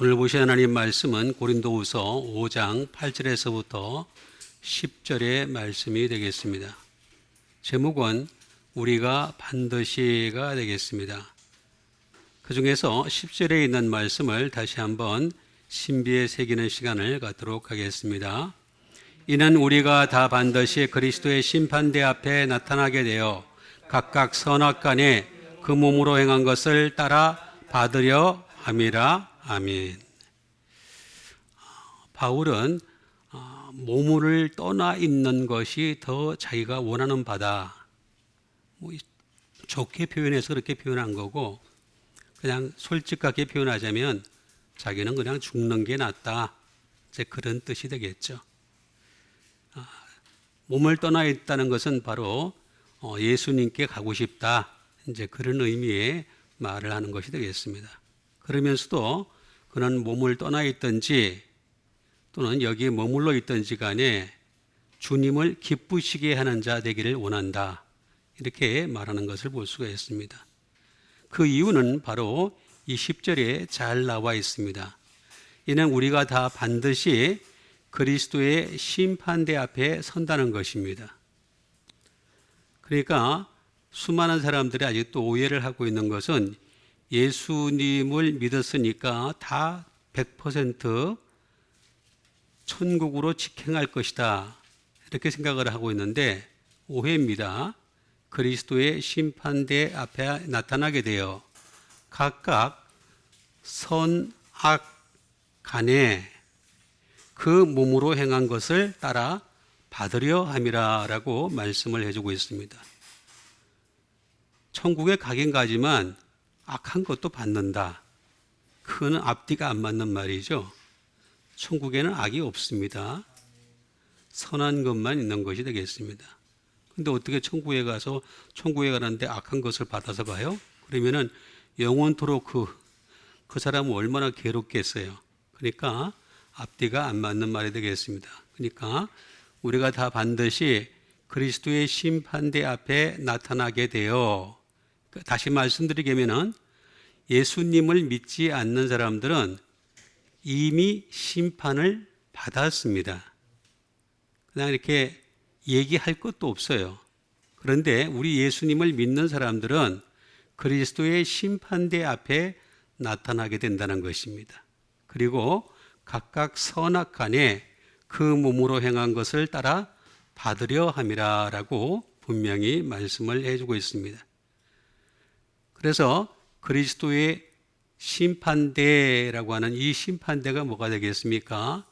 오늘 보실 하나님 말씀은 고린도후서 5장 8절에서부터 10절의 말씀이 되겠습니다. 제목은 우리가 반드시가 되겠습니다. 그 중에서 10절에 있는 말씀을 다시 한번 신비에 새기는 시간을 갖도록 하겠습니다. 이는 우리가 다 반드시 그리스도의 심판대 앞에 나타나게 되어 각각 선악간에 그 몸으로 행한 것을 따라 받으려 함이라. 아멘. 바울은 몸을 떠나 있는 것이 더 자기가 원하는 바다. 좋게 표현해서 그렇게 표현한 거고, 그냥 솔직하게 표현하자면 자기는 그냥 죽는 게 낫다. 이제 그런 뜻이 되겠죠. 몸을 떠나 있다는 것은 바로 예수님께 가고 싶다. 이제 그런 의미의 말을 하는 것이 되겠습니다. 그러면서도 그는 몸을 떠나 있든지 또는 여기에 머물러 있든지 간에 주님을 기쁘시게 하는 자 되기를 원한다. 이렇게 말하는 것을 볼 수가 있습니다. 그 이유는 바로 이 10절에 잘 나와 있습니다. 이는 우리가 다 반드시 그리스도의 심판대 앞에 선다는 것입니다. 그러니까 수많은 사람들이 아직도 오해를 하고 있는 것은 예수님을 믿었으니까 다 100% 천국으로 직행할 것이다. 이렇게 생각을 하고 있는데 오해입니다. 그리스도의 심판대 앞에 나타나게 되어 각각 선, 악 간에 그 몸으로 행한 것을 따라 받으려 함이라 라고 말씀을 해주고 있습니다. 천국에 가긴 가지만 악한 것도 받는다. 그거는 앞뒤가 안 맞는 말이죠. 천국에는 악이 없습니다. 선한 것만 있는 것이 되겠습니다. 근데 어떻게 천국에 가는데 악한 것을 받아서 가요? 그러면은 영원토록 그 사람은 얼마나 괴롭겠어요. 그러니까 앞뒤가 안 맞는 말이 되겠습니다. 그러니까 우리가 다 반드시 그리스도의 심판대 앞에 나타나게 되어, 다시 말씀드리자면은 예수님을 믿지 않는 사람들은 이미 심판을 받았습니다. 그냥 이렇게 얘기할 것도 없어요. 그런데 우리 예수님을 믿는 사람들은 그리스도의 심판대 앞에 나타나게 된다는 것입니다. 그리고 각각 선악간에 그 몸으로 행한 것을 따라 받으려 함이라 라고 분명히 말씀을 해주고 있습니다. 그래서 그리스도의 심판대라고 하는 이 심판대가 뭐가 되겠습니까?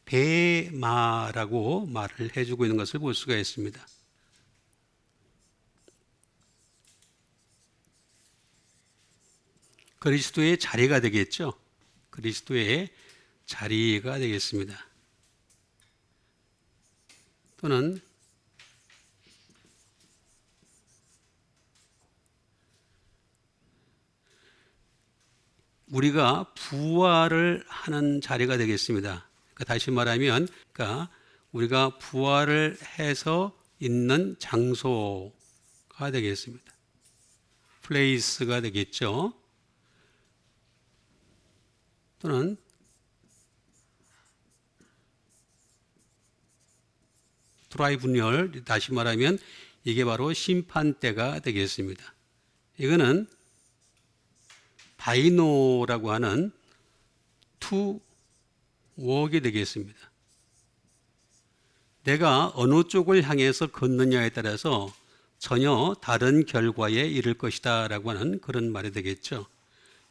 베마라고 말을 해주고 있는 것을 볼 수가 있습니다. 그리스도의 자리가 되겠죠. 그리스도의 자리가 되겠습니다. 또는 우리가 부활을 하는 자리가 되겠습니다. 그러니까 다시 말하면, 우리가 부활을 해서 있는 장소가 되겠습니다. 플레이스가 되겠죠. 또는 트라이브뇰, 다시 말하면 이게 바로 심판대가 되겠습니다. 이거는 바이노라고 하는 투 웍이 되겠습니다. 내가 어느 쪽을 향해서 걷느냐에 따라서 전혀 다른 결과에 이를 것이다 라고 하는 그런 말이 되겠죠.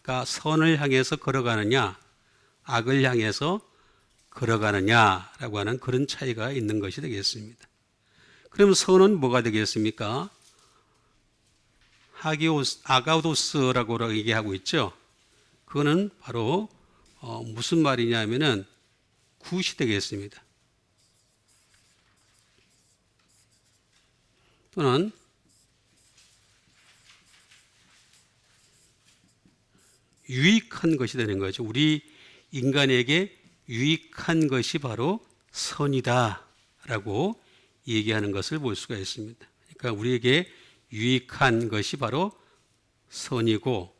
그러니까 선을 향해서 걸어가느냐, 악을 향해서 걸어가느냐 라고 하는 그런 차이가 있는 것이 되겠습니다. 그럼 선은 뭐가 되겠습니까? 아가우도스라고 얘기하고 있죠. 그거는 바로 무슨 말이냐면은 굿이 되겠습니다. 또는 유익한 것이 되는 거죠. 우리 인간에게 유익한 것이 바로 선이다 라고 얘기하는 것을 볼 수가 있습니다. 그러니까 우리에게 유익한 것이 바로 선이고,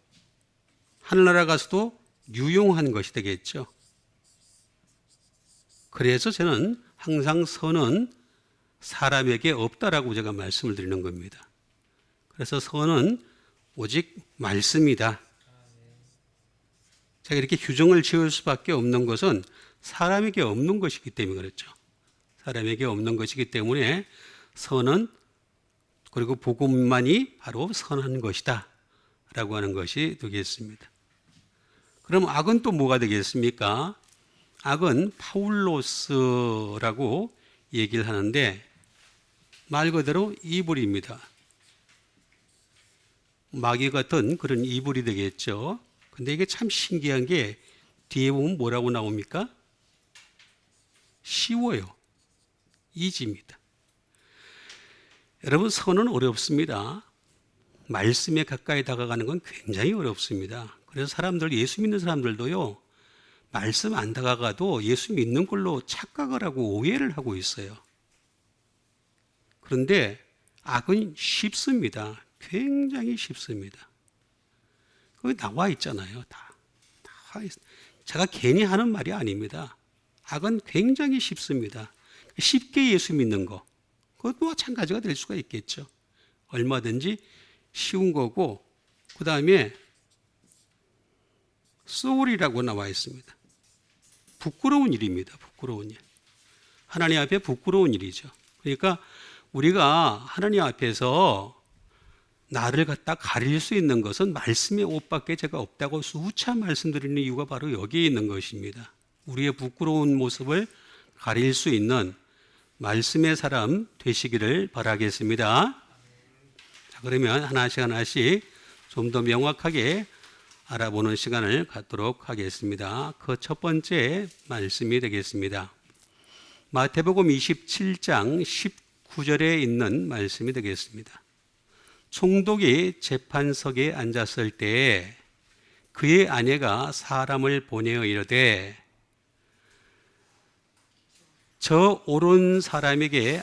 하늘나라 가서도 유용한 것이 되겠죠. 그래서 저는 항상 선은 사람에게 없다라고 제가 말씀을 드리는 겁니다. 그래서 선은 오직 말씀이다. 제가 이렇게 규정을 지을 수밖에 없는 것은 사람에게 없는 것이기 때문에 그렇죠. 사람에게 없는 것이기 때문에 선은, 그리고 복음만이 바로 선한 것이다 라고 하는 것이 되겠습니다. 그럼 악은 또 뭐가 되겠습니까? 악은 파울로스라고 얘기를 하는데 말 그대로 이불입니다. 마귀 같은 그런 이불이 되겠죠. 근데 이게 참 신기한 게 뒤에 보면 뭐라고 나옵니까? 쉬워요. 이지입니다. 여러분, 선은 어렵습니다. 말씀에 가까이 다가가는 건 굉장히 어렵습니다. 그래서 사람들, 예수 믿는 사람들도요, 말씀 안 다가가도 예수 믿는 걸로 착각을 하고 오해를 하고 있어요. 그런데 악은 쉽습니다. 굉장히 쉽습니다. 거기 나와 있잖아요. 다 제가 괜히 하는 말이 아닙니다. 악은 굉장히 쉽습니다. 쉽게 예수 믿는 거, 그것도 마찬가지가 될 수가 있겠죠. 얼마든지 쉬운 거고, 그 다음에 소울이라고 나와 있습니다. 부끄러운 일입니다. 부끄러운 일. 하나님 앞에 부끄러운 일이죠. 그러니까 우리가 하나님 앞에서 나를 갖다 가릴 수 있는 것은 말씀의 옷밖에 제가 없다고 수차 말씀드리는 이유가 바로 여기에 있는 것입니다. 우리의 부끄러운 모습을 가릴 수 있는 말씀의 사람 되시기를 바라겠습니다. 자, 그러면 하나씩 하나씩 좀 더 명확하게 알아보는 시간을 갖도록 하겠습니다. 그 첫 번째 말씀이 되겠습니다. 마태복음 27장 19절에 있는 말씀이 되겠습니다. 총독이 재판석에 앉았을 때에 그의 아내가 사람을 보내어 이르되 저 옳은 사람에게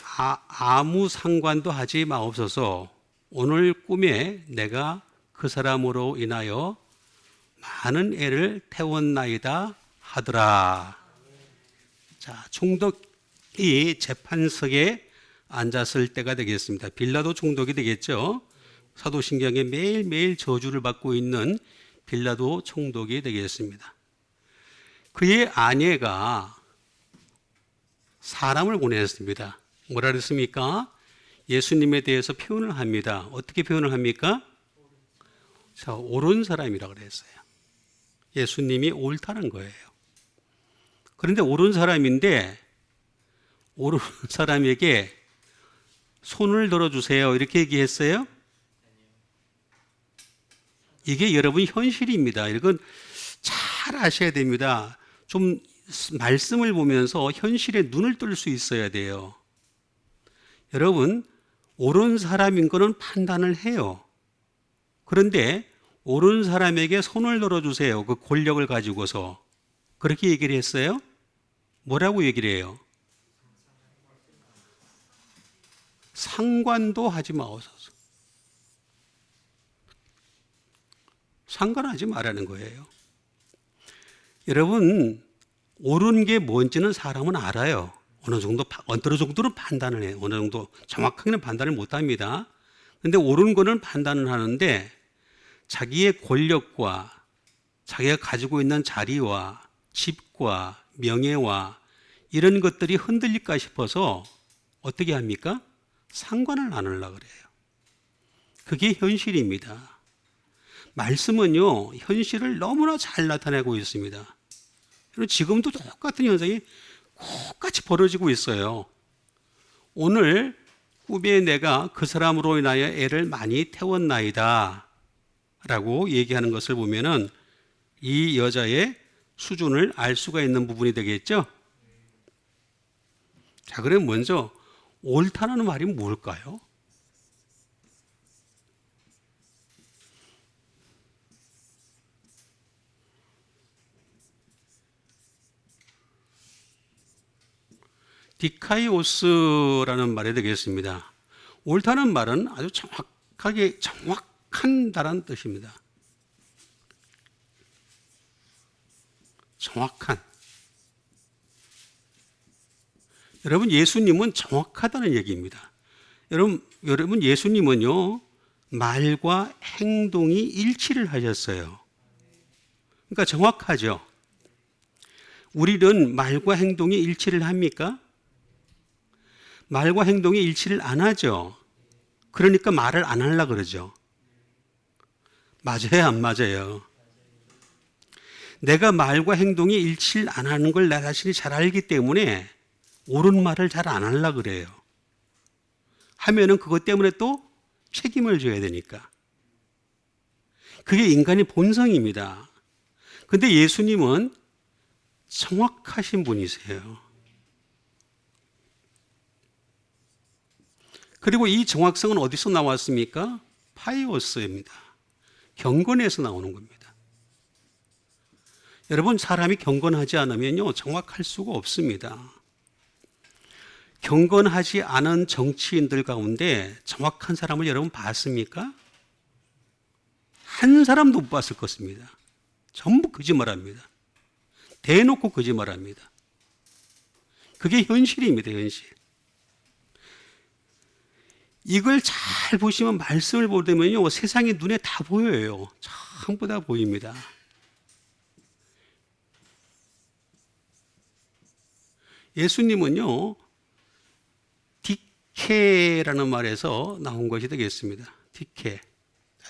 아무 상관도 하지 마옵소서. 오늘 꿈에 내가 그 사람으로 인하여 많은 애를 태웠나이다 하더라. 자, 총독이 재판석에 앉았을 때가 되겠습니다. 빌라도 총독이 되겠죠. 사도신경에 매일매일 저주를 받고 있는 빌라도 총독이 되겠습니다. 그의 아내가 사람을 보냈습니다. 뭐라 그랬습니까? 예수님에 대해서 표현을 합니다. 어떻게 표현을 합니까? 자, 옳은 사람이라고 그랬어요. 예수님이 옳다는 거예요. 그런데 옳은 사람인데 옳은 사람에게 손을 들어주세요 이렇게 얘기했어요? 이게 여러분 현실입니다. 이건 잘 아셔야 됩니다. 좀 말씀을 보면서 현실에 눈을 뜰 수 있어야 돼요. 여러분, 옳은 사람인 거는 판단을 해요. 그런데 옳은 사람에게 손을 들어주세요. 그 권력을 가지고서 그렇게 얘기를 했어요? 뭐라고 얘기를 해요? 상관도 하지 마옵소서. 상관하지 말라는 거예요. 여러분, 옳은 게 뭔지는 사람은 알아요. 어느 정도는 판단을 해요. 어느 정도 정확하게는 판단을 못 합니다. 그런데 옳은 거는 판단을 하는데 자기의 권력과 자기가 가지고 있는 자리와 집과 명예와 이런 것들이 흔들릴까 싶어서 어떻게 합니까? 상관을 안 하려고 그래요. 그게 현실입니다. 말씀은요, 현실을 너무나 잘 나타내고 있습니다. 지금도 똑같은 현상이 똑같이 벌어지고 있어요. 오늘 꿈에 내가 그 사람으로 인하여 애를 많이 태웠나이다 라고 얘기하는 것을 보면은 이 여자의 수준을 알 수가 있는 부분이 되겠죠. 자, 그럼 먼저 옳다는 말이 뭘까요? 디카이오스라는 말이 되겠습니다. 옳다는 말은 아주 정확한다는 뜻입니다. 정확한. 여러분, 예수님은 정확하다는 얘기입니다. 여러분 예수님은요, 말과 행동이 일치를 하셨어요. 그러니까 정확하죠. 우리는 말과 행동이 일치를 합니까? 말과 행동이 일치를 안 하죠. 그러니까 말을 안 하려고 그러죠. 맞아요, 안 맞아요? 내가 말과 행동이 일치를 안 하는 걸 나 자신이 잘 알기 때문에 옳은 말을 잘 안 하려고 그래요. 하면은 그것 때문에 또 책임을 져야 되니까. 그게 인간의 본성입니다. 근데 예수님은 정확하신 분이세요. 그리고 이 정확성은 어디서 나왔습니까? 파이오스입니다. 경건에서 나오는 겁니다. 여러분, 사람이 경건하지 않으면요, 정확할 수가 없습니다. 경건하지 않은 정치인들 가운데 정확한 사람을 여러분 봤습니까? 한 사람도 못 봤을 것입니다. 전부 거짓말합니다. 대놓고 거짓말합니다. 그게 현실입니다, 현실. 이걸 잘 보시면, 말씀을 보면요, 세상이 눈에 다 보여요. 전부 다 보입니다. 예수님은요, 디케라는 말에서 나온 것이 되겠습니다. 디케.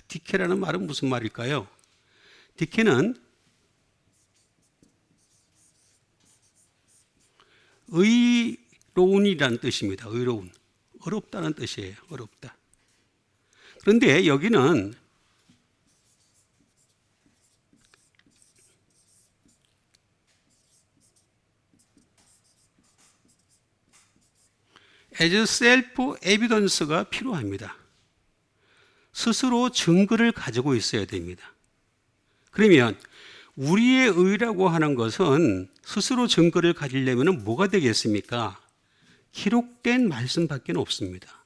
디케라는 말은 무슨 말일까요? 디케는 의로운이라는 뜻입니다. 의로운. 어렵다는 뜻이에요. 어렵다. 그런데 여기는 as self evidence가 필요합니다. 스스로 증거를 가지고 있어야 됩니다. 그러면 우리의 의라고 하는 것은 스스로 증거를 가지려면 뭐가 되겠습니까? 기록된 말씀밖에 없습니다.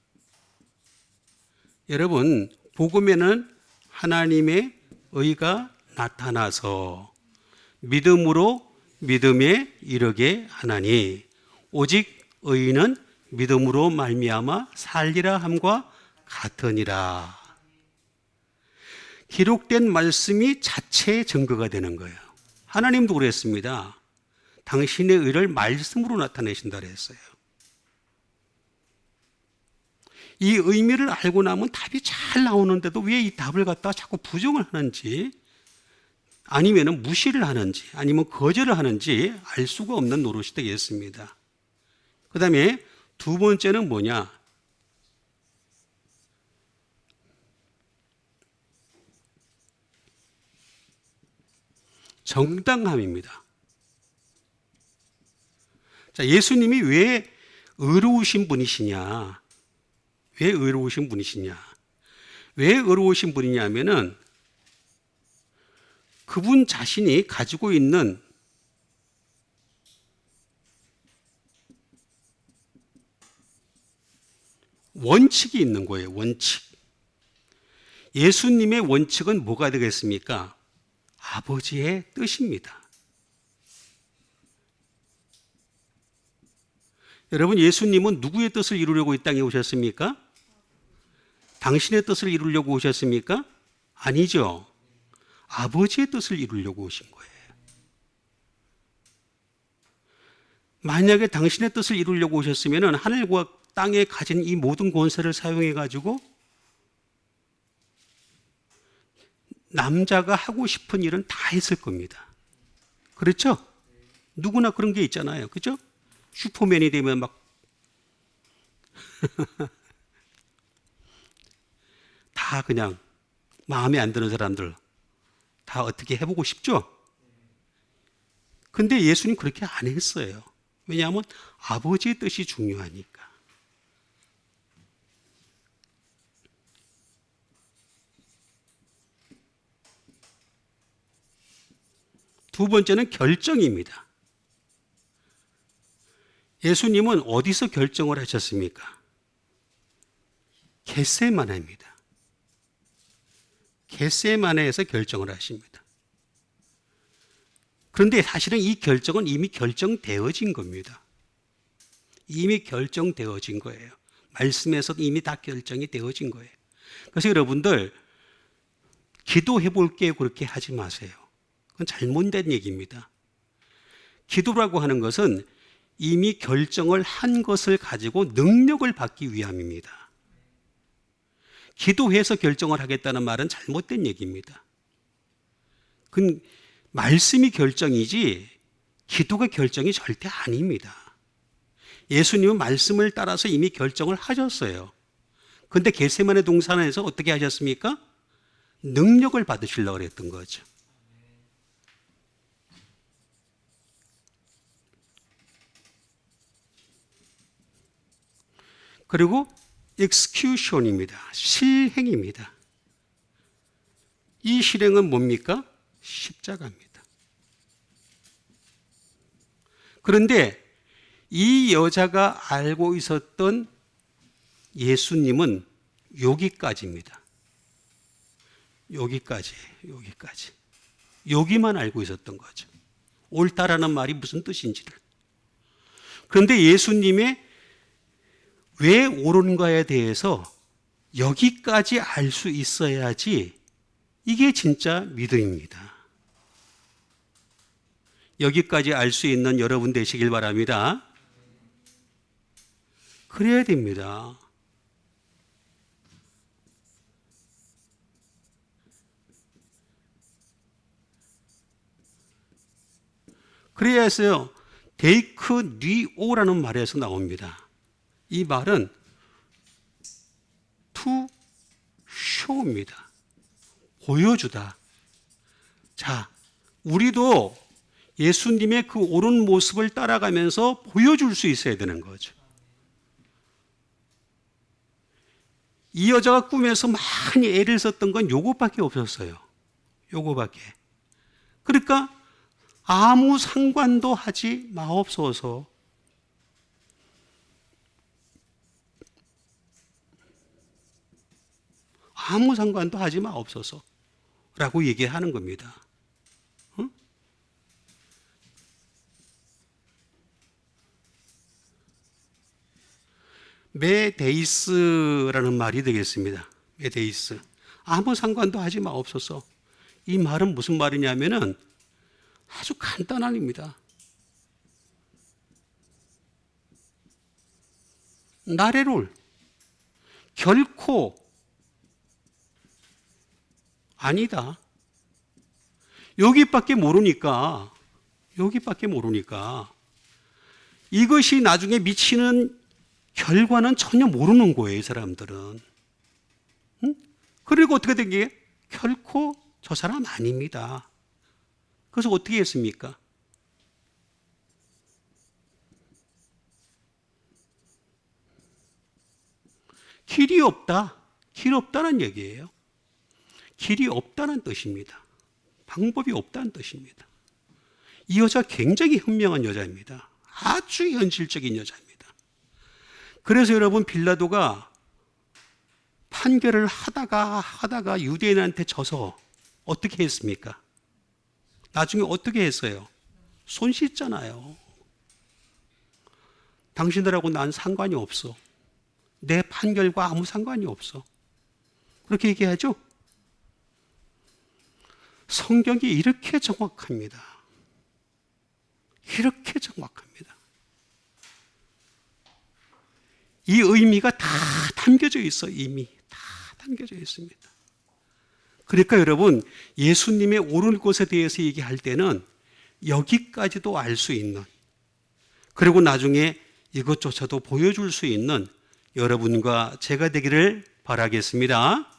여러분, 복음에는 하나님의 의가 나타나서 믿음으로 믿음에 이르게 하나니 오직 의인은 믿음으로 말미암아 살리라 함과 같으니라. 기록된 말씀이 자체의 증거가 되는 거예요. 하나님도 그랬습니다. 당신의 의를 말씀으로 나타내신다 그랬어요. 이 의미를 알고 나면 답이 잘 나오는데도 왜 이 답을 갖다가 자꾸 부정을 하는지, 아니면 무시를 하는지, 아니면 거절을 하는지 알 수가 없는 노릇이 되겠습니다. 그 다음에 두 번째는 뭐냐? 정당함입니다. 자, 예수님이 왜 의로우신 분이시냐? 왜 의로우신 분이시냐? 왜 의로우신 분이냐면은 그분 자신이 가지고 있는 원칙이 있는 거예요. 원칙. 예수님의 원칙은 뭐가 되겠습니까? 아버지의 뜻입니다. 여러분, 예수님은 누구의 뜻을 이루려고 이 땅에 오셨습니까? 당신의 뜻을 이루려고 오셨습니까? 아니죠. 아버지의 뜻을 이루려고 오신 거예요. 만약에 당신의 뜻을 이루려고 오셨으면 하늘과 땅에 가진 이 모든 권세를 사용해 가지고 남자가 하고 싶은 일은 다 했을 겁니다. 그렇죠? 누구나 그런 게 있잖아요. 그죠? 슈퍼맨이 되면 막 다 그냥 마음에 안 드는 사람들 다 어떻게 해보고 싶죠? 근데 예수님 그렇게 안 했어요. 왜냐하면 아버지의 뜻이 중요하니까. 두 번째는 결정입니다. 예수님은 어디서 결정을 하셨습니까? 겟세마네입니다. 겟세마네에서 결정을 하십니다. 그런데 사실은 이 결정은 이미 결정되어진 겁니다. 이미 결정되어진 거예요. 말씀에서 이미 다 결정이 되어진 거예요. 그래서 여러분들 기도해 볼게요 그렇게 하지 마세요. 그건 잘못된 얘기입니다. 기도라고 하는 것은 이미 결정을 한 것을 가지고 능력을 받기 위함입니다. 기도해서 결정을 하겠다는 말은 잘못된 얘기입니다. 그건 말씀이 결정이지 기도가 결정이 절대 아닙니다. 예수님은 말씀을 따라서 이미 결정을 하셨어요. 그런데 겟세마네 동산에서 어떻게 하셨습니까? 능력을 받으시려고 했던 거죠. 그리고 execution입니다. 실행입니다. 이 실행은 뭡니까? 십자가입니다. 그런데 이 여자가 알고 있었던 예수님은 여기까지입니다. 여기까지. 여기만 알고 있었던 거죠. 옳다라는 말이 무슨 뜻인지를. 그런데 예수님의 왜 옳은가에 대해서 여기까지 알 수 있어야지 이게 진짜 믿음입니다. 여기까지 알 수 있는 여러분 되시길 바랍니다. 그래야 됩니다. 그래야 해서요, 데이크 니오라는 말에서 나옵니다. 이 말은 to show입니다. 보여주다. 자, 우리도 예수님의 그 옳은 모습을 따라가면서 보여줄 수 있어야 되는 거죠. 이 여자가 꿈에서 많이 애를 썼던 건 요것밖에 없었어요. 요거밖에. 그러니까 아무 상관도 하지 마옵소서. 아무 상관도 하지 마옵소서. 라고 얘기하는 겁니다. 응? 메데이스라는 말이 되겠습니다. 메데이스. 아무 상관도 하지 마옵소서. 이 말은 무슨 말이냐면은 아주 간단합니다. 나래롤 결코 아니다. 여기밖에 모르니까 이것이 나중에 미치는 결과는 전혀 모르는 거예요, 이 사람들은. 응? 그리고 어떻게 된 게 결코 저 사람 아닙니다. 그래서 어떻게 했습니까? 길이 없다. 길 없다는 얘기예요. 길이 없다는 뜻입니다. 방법이 없다는 뜻입니다. 이 여자 굉장히 현명한 여자입니다. 아주 현실적인 여자입니다. 그래서 여러분 빌라도가 판결을 하다가 유대인한테 져서 어떻게 했습니까? 나중에 어떻게 했어요? 손 씻잖아요. 당신들하고 난 상관이 없어. 내 판결과 아무 상관이 없어. 그렇게 얘기하죠? 성경이 이렇게 정확합니다. 이렇게 정확합니다. 이 의미가 다 담겨져 있어. 이미 다 담겨져 있습니다. 그러니까 여러분 예수님의 옳은 것에 대해서 얘기할 때는 여기까지도 알 수 있는, 그리고 나중에 이것조차도 보여줄 수 있는 여러분과 제가 되기를 바라겠습니다.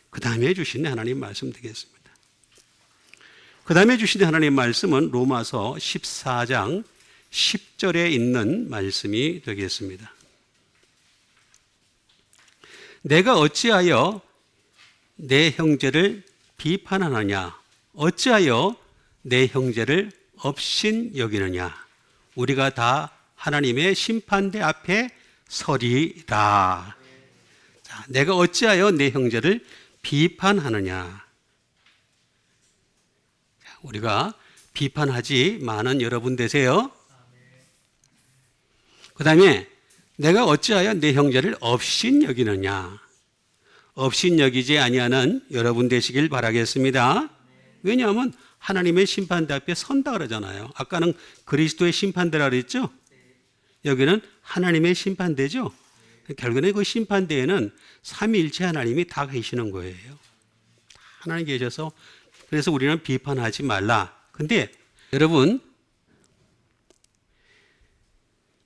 그 다음에 주신 하나님 말씀 되겠습니다. 그 다음에 주신 하나님 말씀은 로마서 14장 10절에 있는 말씀이 되겠습니다. 내가 어찌하여 내 형제를 비판하느냐? 어찌하여 내 형제를 업신 여기느냐? 우리가 다 하나님의 심판대 앞에 서리라. 자, 내가 어찌하여 내 형제를 비판하느냐? 우리가 비판하지 마는 여러분 되세요. 그 다음에 내가 어찌하여 내 형제를 업신여기느냐. 업신여기지 아니하는 여러분 되시길 바라겠습니다. 왜냐하면 하나님의 심판대 앞에 선다 그러잖아요. 아까는 그리스도의 심판대라 그랬죠. 여기는 하나님의 심판대죠. 결국에는 그 심판대에는 삼위일체 하나님이 다 계시는 거예요. 하나님 계셔서 그래서 우리는 비판하지 말라. 근데 여러분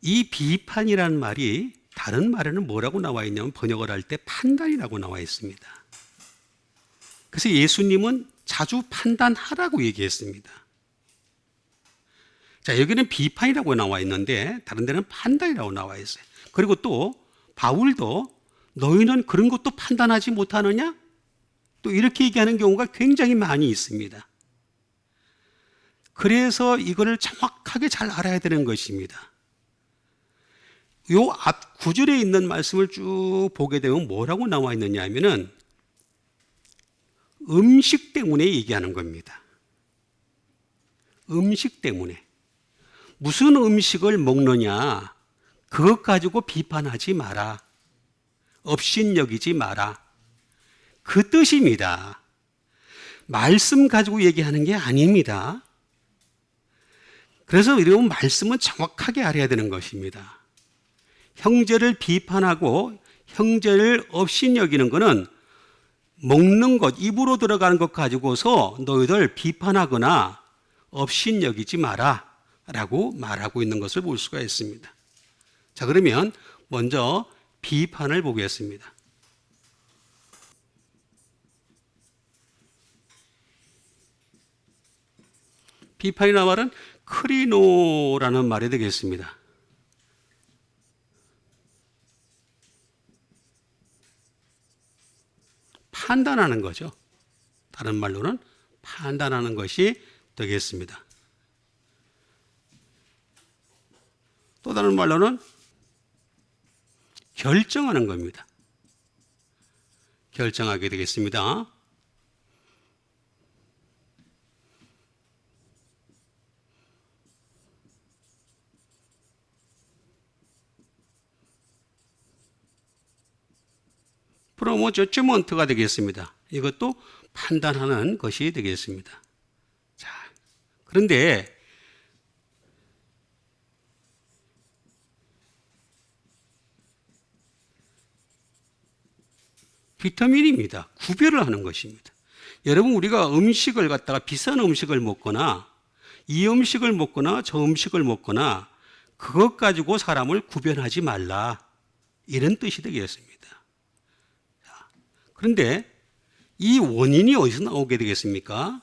이 비판이라는 말이 다른 말에는 뭐라고 나와 있냐면 번역을 할 때 판단이라고 나와 있습니다. 그래서 예수님은 자주 판단하라고 얘기했습니다. 자, 여기는 비판이라고 나와 있는데 다른 데는 판단이라고 나와 있어요. 그리고 또 바울도 너희는 그런 것도 판단하지 못하느냐? 또 이렇게 얘기하는 경우가 굉장히 많이 있습니다. 그래서 이거를 정확하게 잘 알아야 되는 것입니다. 요 앞 구절에 있는 말씀을 쭉 보게 되면 뭐라고 나와 있느냐 하면은 음식 때문에 얘기하는 겁니다. 음식 때문에. 무슨 음식을 먹느냐, 그것 가지고 비판하지 마라. 업신여기지 마라. 그 뜻입니다. 말씀 가지고 얘기하는 게 아닙니다. 그래서 이런 말씀은 정확하게 알아야 되는 것입니다. 형제를 비판하고 형제를 업신여기는 것은 먹는 것, 입으로 들어가는 것 가지고서 너희들 비판하거나 업신여기지 마라 라고 말하고 있는 것을 볼 수가 있습니다. 자, 그러면 먼저 비판을 보겠습니다. 비판이라는 말은 크리노라는 말이 되겠습니다. 판단하는 거죠. 다른 말로는 판단하는 것이 되겠습니다. 또 다른 말로는 결정하는 겁니다. 결정하게 되겠습니다. 프로모 저지먼트가 되겠습니다. 이것도 판단하는 것이 되겠습니다. 자, 그런데 비타민입니다. 구별을 하는 것입니다. 여러분 우리가 음식을 갖다가 비싼 음식을 먹거나 이 음식을 먹거나 저 음식을 먹거나 그것 가지고 사람을 구별하지 말라 이런 뜻이 되겠습니다. 그런데 이 원인이 어디서 나오게 되겠습니까?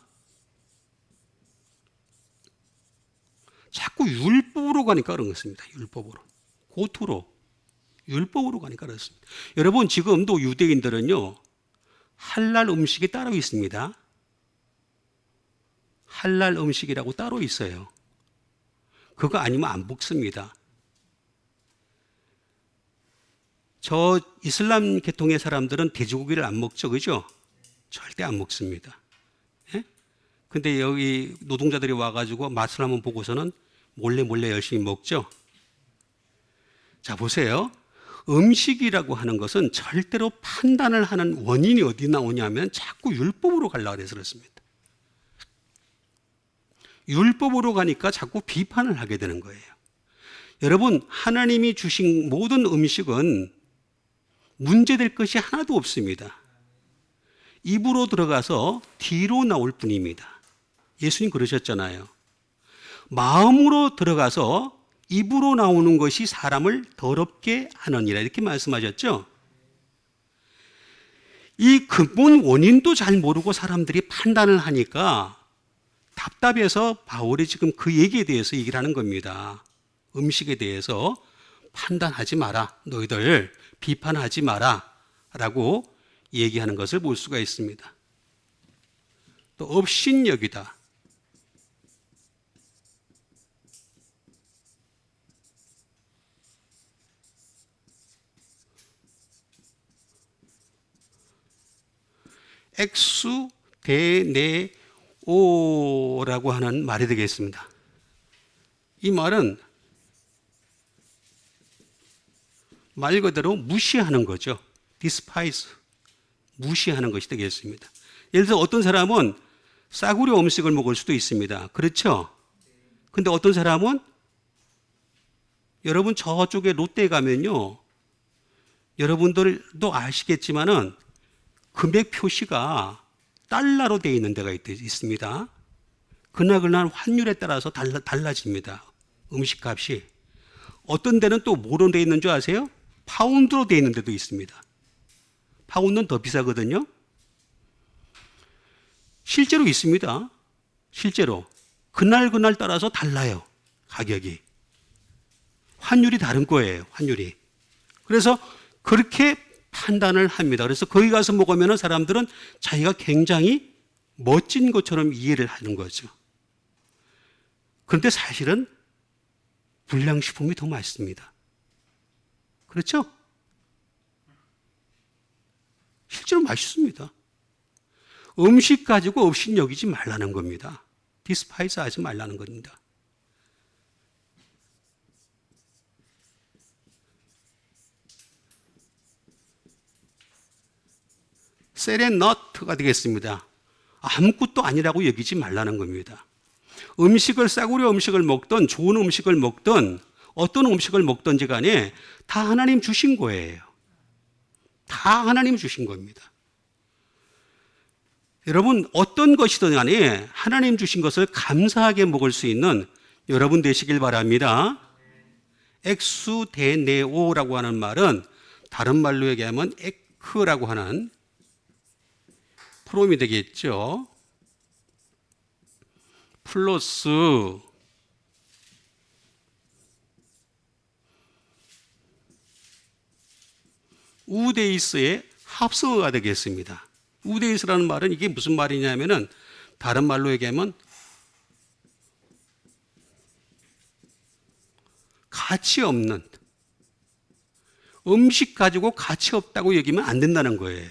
자꾸 율법으로 가니까 그런 것입니다. 율법으로. 고투로. 율법으로 가니까 그렇습니다. 여러분 지금도 유대인들은요. 할랄 음식이 따로 있습니다. 할랄 음식이라고 따로 있어요. 그거 아니면 안 먹습니다. 저 이슬람 계통의 사람들은 돼지고기를 안 먹죠, 그죠? 절대 안 먹습니다. 예? 근데 여기 노동자들이 와가지고 맛을 한번 보고서는 몰래 열심히 먹죠? 자, 보세요. 음식이라고 하는 것은 절대로 판단을 하는 원인이 어디 나오냐면 자꾸 율법으로 가려고 해서 그렇습니다. 율법으로 가니까 자꾸 비판을 하게 되는 거예요. 여러분, 하나님이 주신 모든 음식은 문제될 것이 하나도 없습니다. 입으로 들어가서 뒤로 나올 뿐입니다. 예수님 그러셨잖아요. 마음으로 들어가서 입으로 나오는 것이 사람을 더럽게 하느니라 이렇게 말씀하셨죠. 이 근본 원인도 잘 모르고 사람들이 판단을 하니까 답답해서 바울이 지금 그 얘기에 대해서 얘기를 하는 겁니다. 음식에 대해서 판단하지 마라. 너희들 비판하지 마라. 라고 얘기하는 것을 볼 수가 있습니다. 또 업신여기다. 엑수 데네 오라고 하는 말이 되겠습니다. 이 말은 말 그대로 무시하는 거죠. despise, 무시하는 것이 되겠습니다. 예를 들어 어떤 사람은 싸구려 음식을 먹을 수도 있습니다. 그렇죠? 근데 어떤 사람은 여러분 저쪽에 롯데에 가면요, 여러분들도 아시겠지만은 금액 표시가 달러로 되어 있는 데가 있습니다. 그날 환율에 따라서 달라집니다. 음식값이. 어떤 데는 또 뭐로 되어 있는 줄 아세요? 파운드로 되어 있는 데도 있습니다. 파운드는 더 비싸거든요. 실제로 있습니다. 실제로. 그날 따라서 달라요. 가격이. 환율이 다른 거예요. 환율이. 그래서 그렇게 판단을 합니다. 그래서 거기 가서 먹으면 사람들은 자기가 굉장히 멋진 것처럼 이해를 하는 거죠. 그런데 사실은 불량식품이 더 맛있습니다. 그렇죠? 실제로 맛있습니다. 음식 가지고 업신여기지 말라는 겁니다. 디스파이스 하지 말라는 겁니다. 세렌너트가 되겠습니다. 아무것도 아니라고 여기지 말라는 겁니다. 음식을, 싸구려 음식을 먹든 좋은 음식을 먹든 어떤 음식을 먹든지 간에 다 하나님 주신 거예요. 다 하나님 주신 겁니다. 여러분 어떤 것이든 간에 하나님 주신 것을 감사하게 먹을 수 있는 여러분 되시길 바랍니다. 엑수데네오라고 하는 말은 다른 말로 얘기하면 에크라고 하는 프롬이 되겠죠. 플러스 우데이스의 합성어가 되겠습니다. 우데이스라는 말은 이게 무슨 말이냐면은 다른 말로 얘기하면 가치 없는, 음식 가지고 가치 없다고 얘기하면 안 된다는 거예요.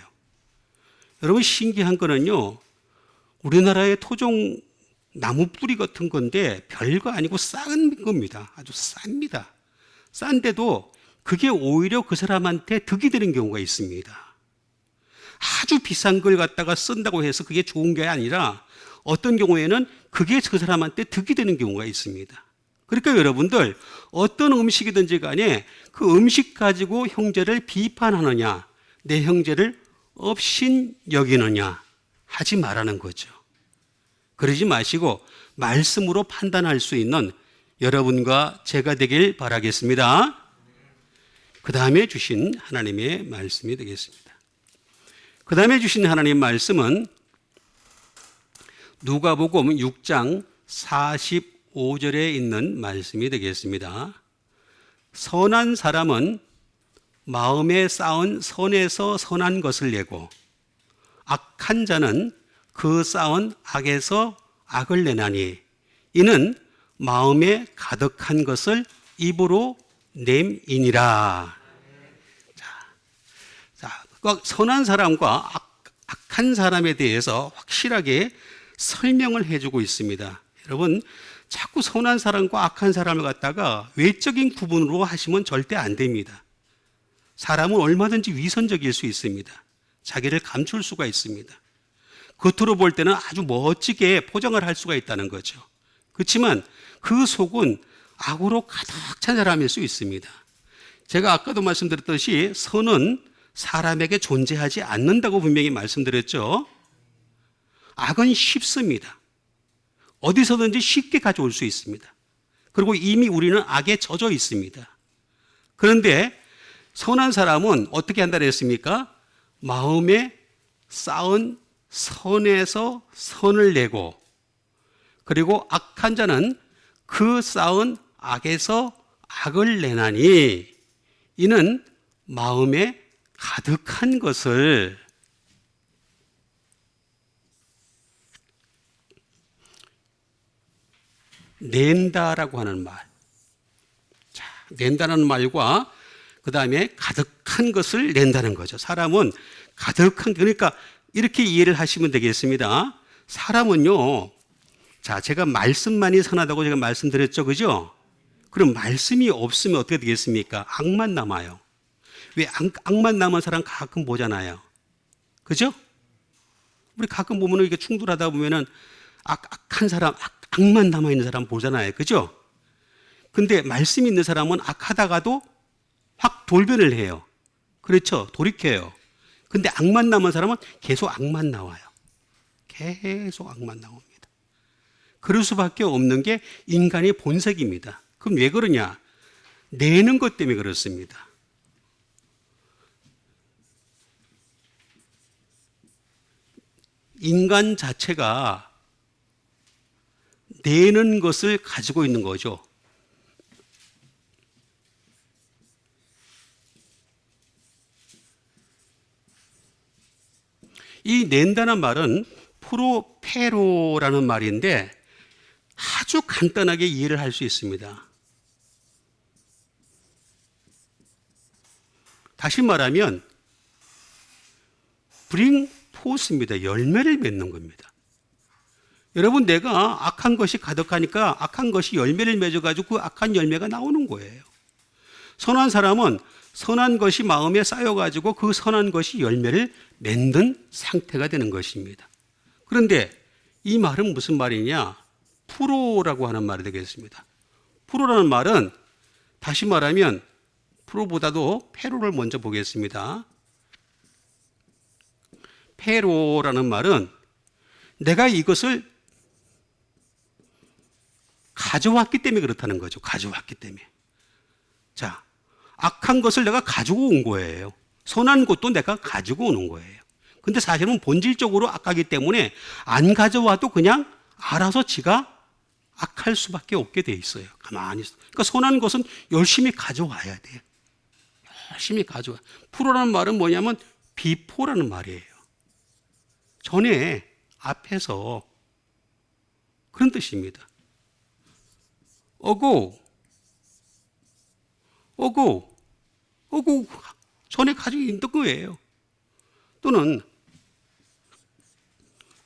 여러분 신기한 거는요, 우리나라의 토종 나무 뿌리 같은 건데 별거 아니고 싼 겁니다. 아주 쌉니다. 싼데도 그게 오히려 그 사람한테 득이 되는 경우가 있습니다. 아주 비싼 걸 갖다가 쓴다고 해서 그게 좋은 게 아니라 어떤 경우에는 그게 그 사람한테 득이 되는 경우가 있습니다. 그러니까 여러분들 어떤 음식이든지 간에 그 음식 가지고 형제를 비판하느냐, 내 형제를 업신 여기느냐 하지 말라는 거죠. 그러지 마시고 말씀으로 판단할 수 있는 여러분과 제가 되길 바라겠습니다. 그 다음에 주신 하나님의 말씀이 되겠습니다. 그 다음에 주신 하나님의 말씀은 누가복음 6장 45절에 있는 말씀이 되겠습니다. 선한 사람은 마음에 쌓은 선에서 선한 것을 내고 악한 자는 그 쌓은 악에서 악을 내나니 이는 마음에 가득한 것을 입으로 냄이니라. 자, 선한 사람과 악한 사람에 대해서 확실하게 설명을 해주고 있습니다. 여러분 자꾸 선한 사람과 악한 사람을 갖다가 외적인 구분으로 하시면 절대 안 됩니다. 사람은 얼마든지 위선적일 수 있습니다. 자기를 감출 수가 있습니다. 겉으로 볼 때는 아주 멋지게 포장을 할 수가 있다는 거죠. 그렇지만 그 속은 악으로 가득 찬 사람일 수 있습니다. 제가 아까도 말씀드렸듯이 선은 사람에게 존재하지 않는다고 분명히 말씀드렸죠. 악은 쉽습니다. 어디서든지 쉽게 가져올 수 있습니다. 그리고 이미 우리는 악에 젖어 있습니다. 그런데 선한 사람은 어떻게 한다 그랬습니까? 마음에 쌓은 선에서 선을 내고, 그리고 악한 자는 그 쌓은 악에서 악을 내나니 이는 마음에 가득한 것을 낸다라고 하는 말. 자, 낸다는 말과 그 다음에 가득한 것을 낸다는 거죠. 사람은 가득한, 그러니까 이렇게 이해를 하시면 되겠습니다. 사람은요, 자, 제가 말씀만이 선하다고 제가 말씀드렸죠, 그죠? 그럼 말씀이 없으면 어떻게 되겠습니까? 악만 남아요. 왜 악만 남은 사람 가끔 보잖아요. 그죠? 우리 가끔 보면 이게 충돌하다 보면은 악한 사람, 악만 남아있는 사람 보잖아요. 그죠? 근데 말씀이 있는 사람은 악하다가도 확 돌변을 해요. 그렇죠? 돌이켜요. 근데 악만 남은 사람은 계속 악만 나와요. 계속 악만 나옵니다. 그럴 수밖에 없는 게 인간의 본색입니다. 그럼 왜 그러냐? 내는 것 때문에 그렇습니다. 인간 자체가 내는 것을 가지고 있는 거죠. 이 낸다는 말은 프로페로라는 말인데 아주 간단하게 이해를 할 수 있습니다. 다시 말하면 bring forth입니다. 열매를 맺는 겁니다. 여러분, 내가 악한 것이 가득하니까 악한 것이 열매를 맺어가지고 그 악한 열매가 나오는 거예요. 선한 사람은 선한 것이 마음에 쌓여가지고 그 선한 것이 열매를 맺는 상태가 되는 것입니다. 그런데 이 말은 무슨 말이냐? 프로라고 하는 말이 되겠습니다. 프로라는 말은 다시 말하면 프로보다도 페로를 먼저 보겠습니다. 페로라는 말은 내가 이것을 가져왔기 때문에 그렇다는 거죠. 가져왔기 때문에. 자, 악한 것을 내가 가지고 온 거예요. 선한 것도 내가 가지고 오는 거예요. 근데 사실은 본질적으로 악하기 때문에 안 가져와도 그냥 알아서 지가 악할 수밖에 없게 돼 있어요. 가만히 있어. 그러니까 선한 것은 열심히 가져와야 돼요. 열심히 가져와. 프로라는 말은 뭐냐면 비포라는 말이에요. 전에 앞에서 그런 뜻입니다. 어고 전에 가지고 있는 거예요. 또는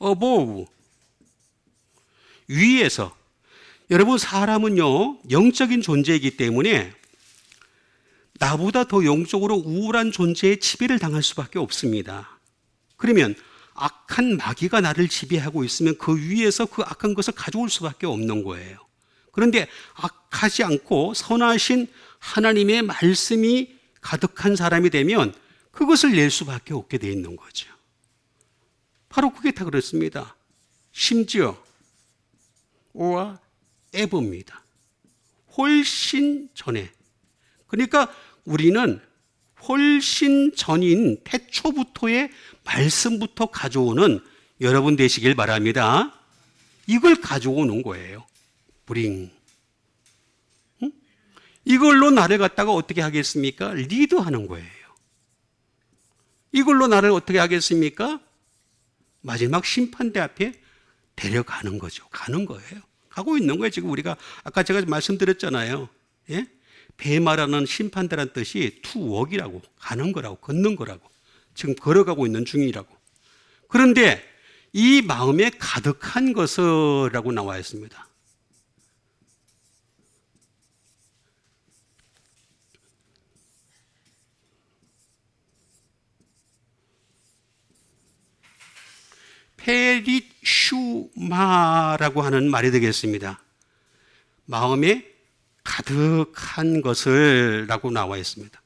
above 위에서. 여러분, 사람은요 영적인 존재이기 때문에 나보다 더 영적으로 우월한 존재에 지배를 당할 수밖에 없습니다. 그러면 악한 마귀가 나를 지배하고 있으면 그 위에서 그 악한 것을 가져올 수밖에 없는 거예요. 그런데 악하지 않고 선하신 하나님의 말씀이 가득한 사람이 되면 그것을 낼 수밖에 없게 돼 있는 거죠. 바로 그게 다 그렇습니다. 심지어 or ever입니다. 훨씬 전에. 그러니까 우리는 훨씬 전인 태초부터의 말씀부터 가져오는 여러분 되시길 바랍니다. 이걸 가져오는 거예요. bring. 이걸로 나를 갖다가 어떻게 하겠습니까? 리드하는 거예요. 이걸로 나를 어떻게 하겠습니까? 마지막 심판대 앞에 데려가는 거죠. 가는 거예요. 가고 있는 거예요. 지금 우리가 아까 제가 말씀드렸잖아요. 예? 배마라는 심판대라는 뜻이 to walk이라고, 가는 거라고, 걷는 거라고. 지금 걸어가고 있는 중이라고. 그런데 이 마음에 가득한 것이라고 나와 있습니다. 페리슈마라고 하는 말이 되겠습니다. 마음에 가득한 것을 라고 나와 있습니다.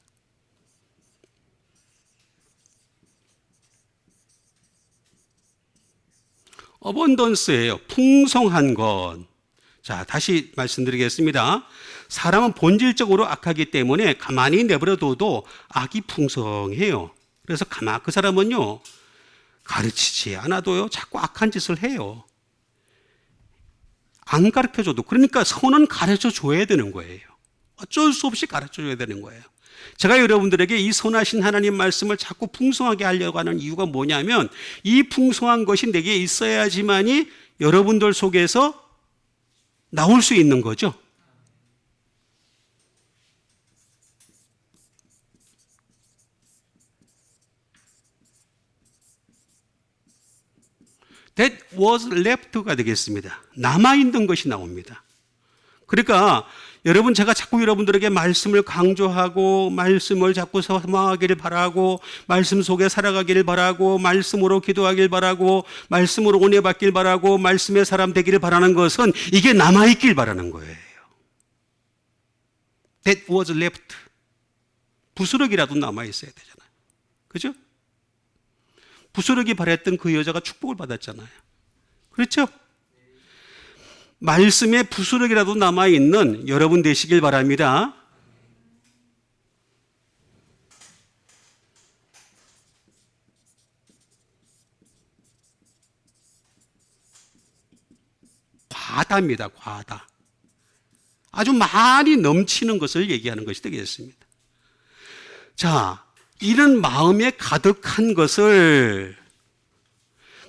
어번던스예요. 풍성한 것. 자, 다시 말씀드리겠습니다. 사람은 본질적으로 악하기 때문에 가만히 내버려둬도 악이 풍성해요. 그래서 그 사람은요 가르치지 않아도요 자꾸 악한 짓을 해요. 안 가르쳐줘도. 그러니까 선은 가르쳐줘야 되는 거예요. 어쩔 수 없이 가르쳐줘야 되는 거예요. 제가 여러분들에게 이 선하신 하나님 말씀을 자꾸 풍성하게 하려고 하는 이유가 뭐냐면 이 풍성한 것이 내게 있어야지만이 여러분들 속에서 나올 수 있는 거죠. That was left가 되겠습니다. 남아있는 것이 나옵니다. 그러니까 여러분, 제가 자꾸 여러분들에게 말씀을 강조하고 말씀을 자꾸 소망하기를 바라고 말씀 속에 살아가기를 바라고 말씀으로 기도하길 바라고 말씀으로 은혜 받길 바라고 말씀의 사람 되기를 바라는 것은 이게 남아있길 바라는 거예요. That was left. 부스러기라도 남아있어야 되잖아요. 그죠? 부스러기 바랬던 그 여자가 축복을 받았잖아요. 그렇죠? 말씀에 부스러기라도 남아있는 여러분 되시길 바랍니다. 과다입니다. 과다. 아주 많이 넘치는 것을 얘기하는 것이 되겠습니다. 자, 이런 마음에 가득한 것을,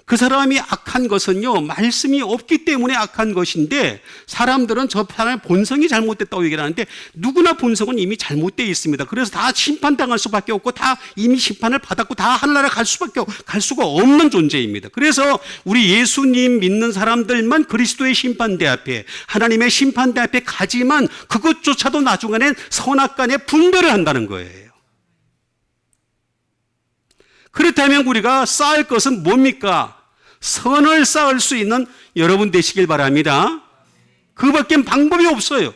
그 사람이 악한 것은요, 말씀이 없기 때문에 악한 것인데, 사람들은 저 사람의 본성이 잘못됐다고 얘기를 하는데, 누구나 본성은 이미 잘못되어 있습니다. 그래서 다 심판당할 수밖에 없고, 다 이미 심판을 받았고, 다 하늘나라 갈 수가 없는 존재입니다. 그래서 우리 예수님 믿는 사람들만 그리스도의 심판대 앞에, 하나님의 심판대 앞에 가지만, 그것조차도 나중에는 선악간에 분별을 한다는 거예요. 그렇다면 우리가 쌓을 것은 뭡니까? 선을 쌓을 수 있는 여러분 되시길 바랍니다. 그밖엔 방법이 없어요.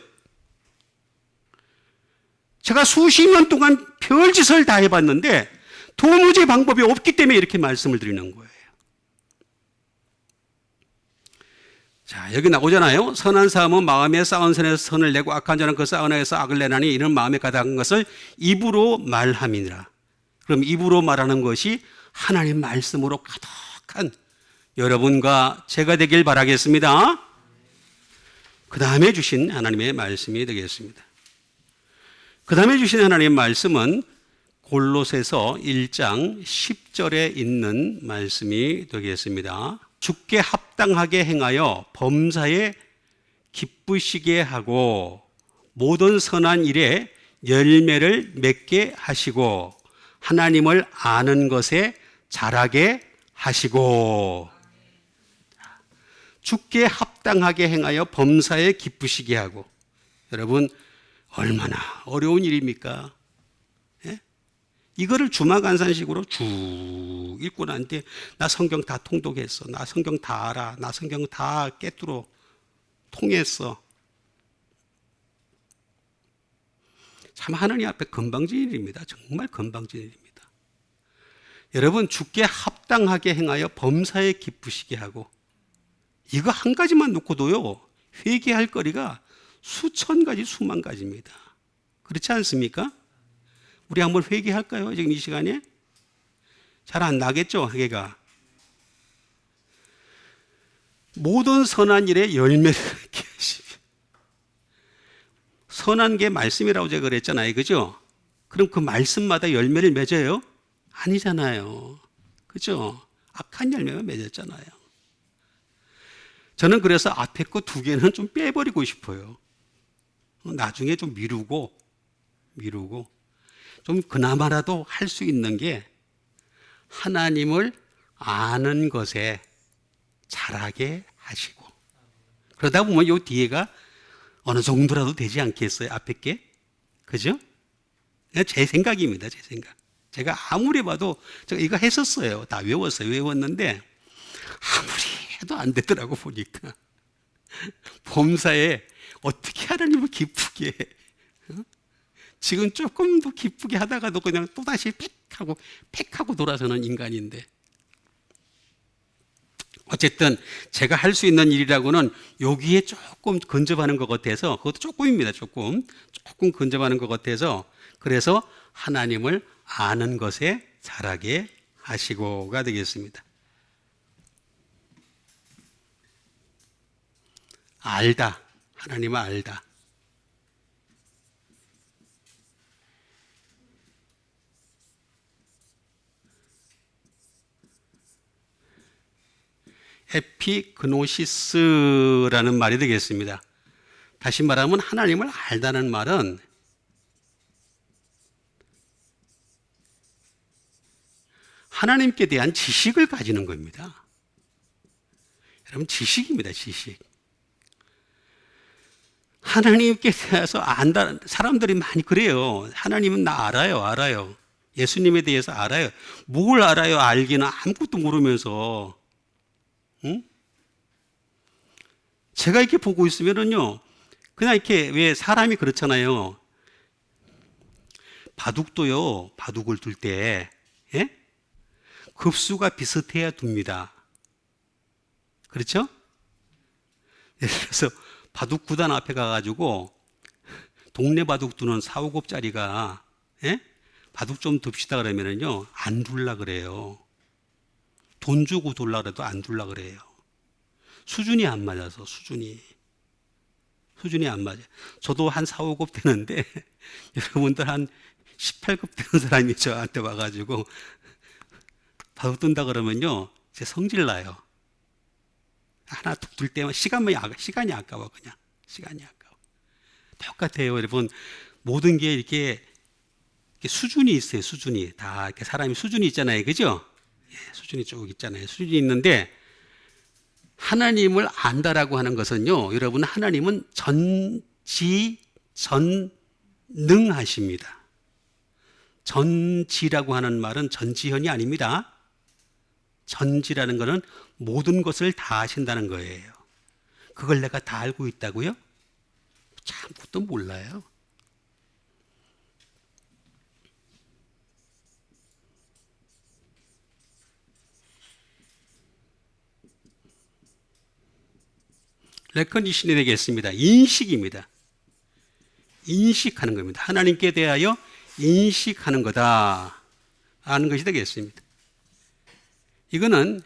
제가 수십 년 동안 별짓을 다 해봤는데 도무지 방법이 없기 때문에 이렇게 말씀을 드리는 거예요. 자, 여기 나오잖아요. 선한 사람은 마음에 쌓은 선에서 선을 내고 악한 자는 그 쌓은 안에서 악을 내나니 이런 마음에 가득한 것을 입으로 말함이니라. 그럼 입으로 말하는 것이 하나님 말씀으로 가득한 여러분과 제가 되길 바라겠습니다. 그 다음에 주신 하나님의 말씀이 되겠습니다. 그 다음에 주신 하나님의 말씀은 골로새서 1장 10절에 있는 말씀이 되겠습니다. 주께 합당하게 행하여 범사에 기쁘시게 하고 모든 선한 일에 열매를 맺게 하시고 하나님을 아는 것에 자라게 하시고, 주께 합당하게 행하여 범사에 기쁘시게 하고. 여러분, 얼마나 어려운 일입니까? 예? 이거를 주마간산식으로 쭉 읽고 난 뒤에 나 성경 다 통독했어, 나 성경 다 알아, 나 성경 다 깨뚫어 통했어. 참 하나님 앞에 건방진 일입니다. 정말 건방진 일입니다. 여러분, 주께 합당하게 행하여 범사에 기쁘시게 하고, 이거 한 가지만 놓고도요 회개할 거리가 수천 가지 수만 가지입니다. 그렇지 않습니까? 우리 한번 회개할까요? 지금 이 시간에? 잘 안 나겠죠, 회개가. 모든 선한 일에 열매를 맺게 하시고. 선한 게 말씀이라고 제가 그랬잖아요. 그죠? 그럼 그 말씀마다 열매를 맺어요? 아니잖아요. 그죠? 악한 열매만 맺었잖아요. 저는 그래서 앞에 거 두 개는 좀 빼버리고 싶어요. 나중에 좀 미루고 좀 그나마라도 할 수 있는 게 하나님을 아는 것에 자라게 하시고, 그러다 보면 요 뒤에가 어느 정도라도 되지 않겠어요? 앞에 게. 그죠? 제 생각입니다. 제 생각. 제가 아무리 봐도 제가 이거 했었어요. 다 외웠어요. 외웠는데 아무리 해도 안 되더라고 보니까. 범사에 어떻게 하나님을 기쁘게 해? 지금 조금 더 기쁘게 하다가도 그냥 또다시 팩하고 돌아서는 인간인데, 어쨌든 제가 할 수 있는 일이라고는 여기에 조금 근접하는 것 같아서, 그것도 조금입니다. 조금 근접하는 것 같아서, 그래서 하나님을 아는 것에 자라게 하시고가 되겠습니다. 알다, 하나님을 알다. 에피그노시스라는 말이 되겠습니다. 다시 말하면 하나님을 알다는 말은 하나님께 대한 지식을 가지는 겁니다. 여러분, 지식입니다. 지식. 하나님께 대해서 안다, 사람들이 많이 그래요. 하나님은 나 알아요. 예수님에 대해서 알아요. 뭘 알아요? 알기는 아무것도 모르면서. 응? 제가 이렇게 보고 있으면은요, 그냥 이렇게 왜 사람이 그렇잖아요. 바둑도요, 바둑을 둘 때, 예? 급수가 비슷해야 둡니다. 그렇죠? 예를 들어서 바둑 구단 앞에 가가지고 동네 바둑 두는 4, 5급짜리가 예? 바둑 좀 둡시다 그러면은요, 안 둘라 그래요. 돈 주고 둘라 그래도 안 둘라 그래요. 수준이 안 맞아서, 수준이 안 맞아요. 저도 한 4, 5급 되는데 여러분들 한 18급 되는 사람이 저한테 와가지고 바둑 둔다 그러면요, 제 성질 나요. 하나 툭 둘 때만 시간이 아까워. 그냥 시간이 아까워. 똑같아요. 여러분, 모든 게 이렇게 수준이 있어요. 수준이 다 이렇게 사람이 수준이 있잖아요. 그죠? 예, 수준이 쭉 있잖아요. 수준이 있는데 하나님을 안다라고 하는 것은요, 여러분, 하나님은 전지전능하십니다. 전지라고 하는 말은 전지현이 아닙니다. 전지라는 것은 모든 것을 다 아신다는 거예요. 그걸 내가 다 알고 있다고요? 참 그것도 몰라요. 레컨디션이 되겠습니다. 인식입니다. 인식하는 겁니다. 하나님께 대하여 인식하는 거다 하는 것이 되겠습니다. 이거는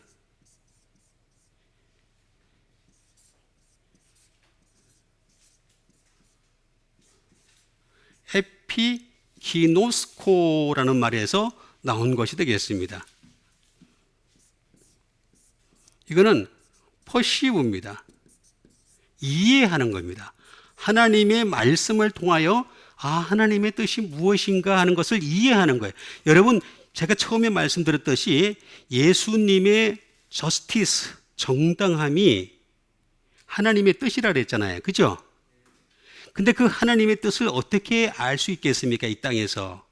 에피기노스코라는 말에서 나온 것이 되겠습니다. 이거는 퍼시브입니다. 이해하는 겁니다. 하나님의 말씀을 통하여 하나님의 뜻이 무엇인가 하는 것을 이해하는 거예요. 여러분, 제가 처음에 말씀드렸듯이 예수님의 저스티스, 정당함이 하나님의 뜻이라 그랬잖아요. 그죠? 근데 그 하나님의 뜻을 어떻게 알 수 있겠습니까? 이 땅에서.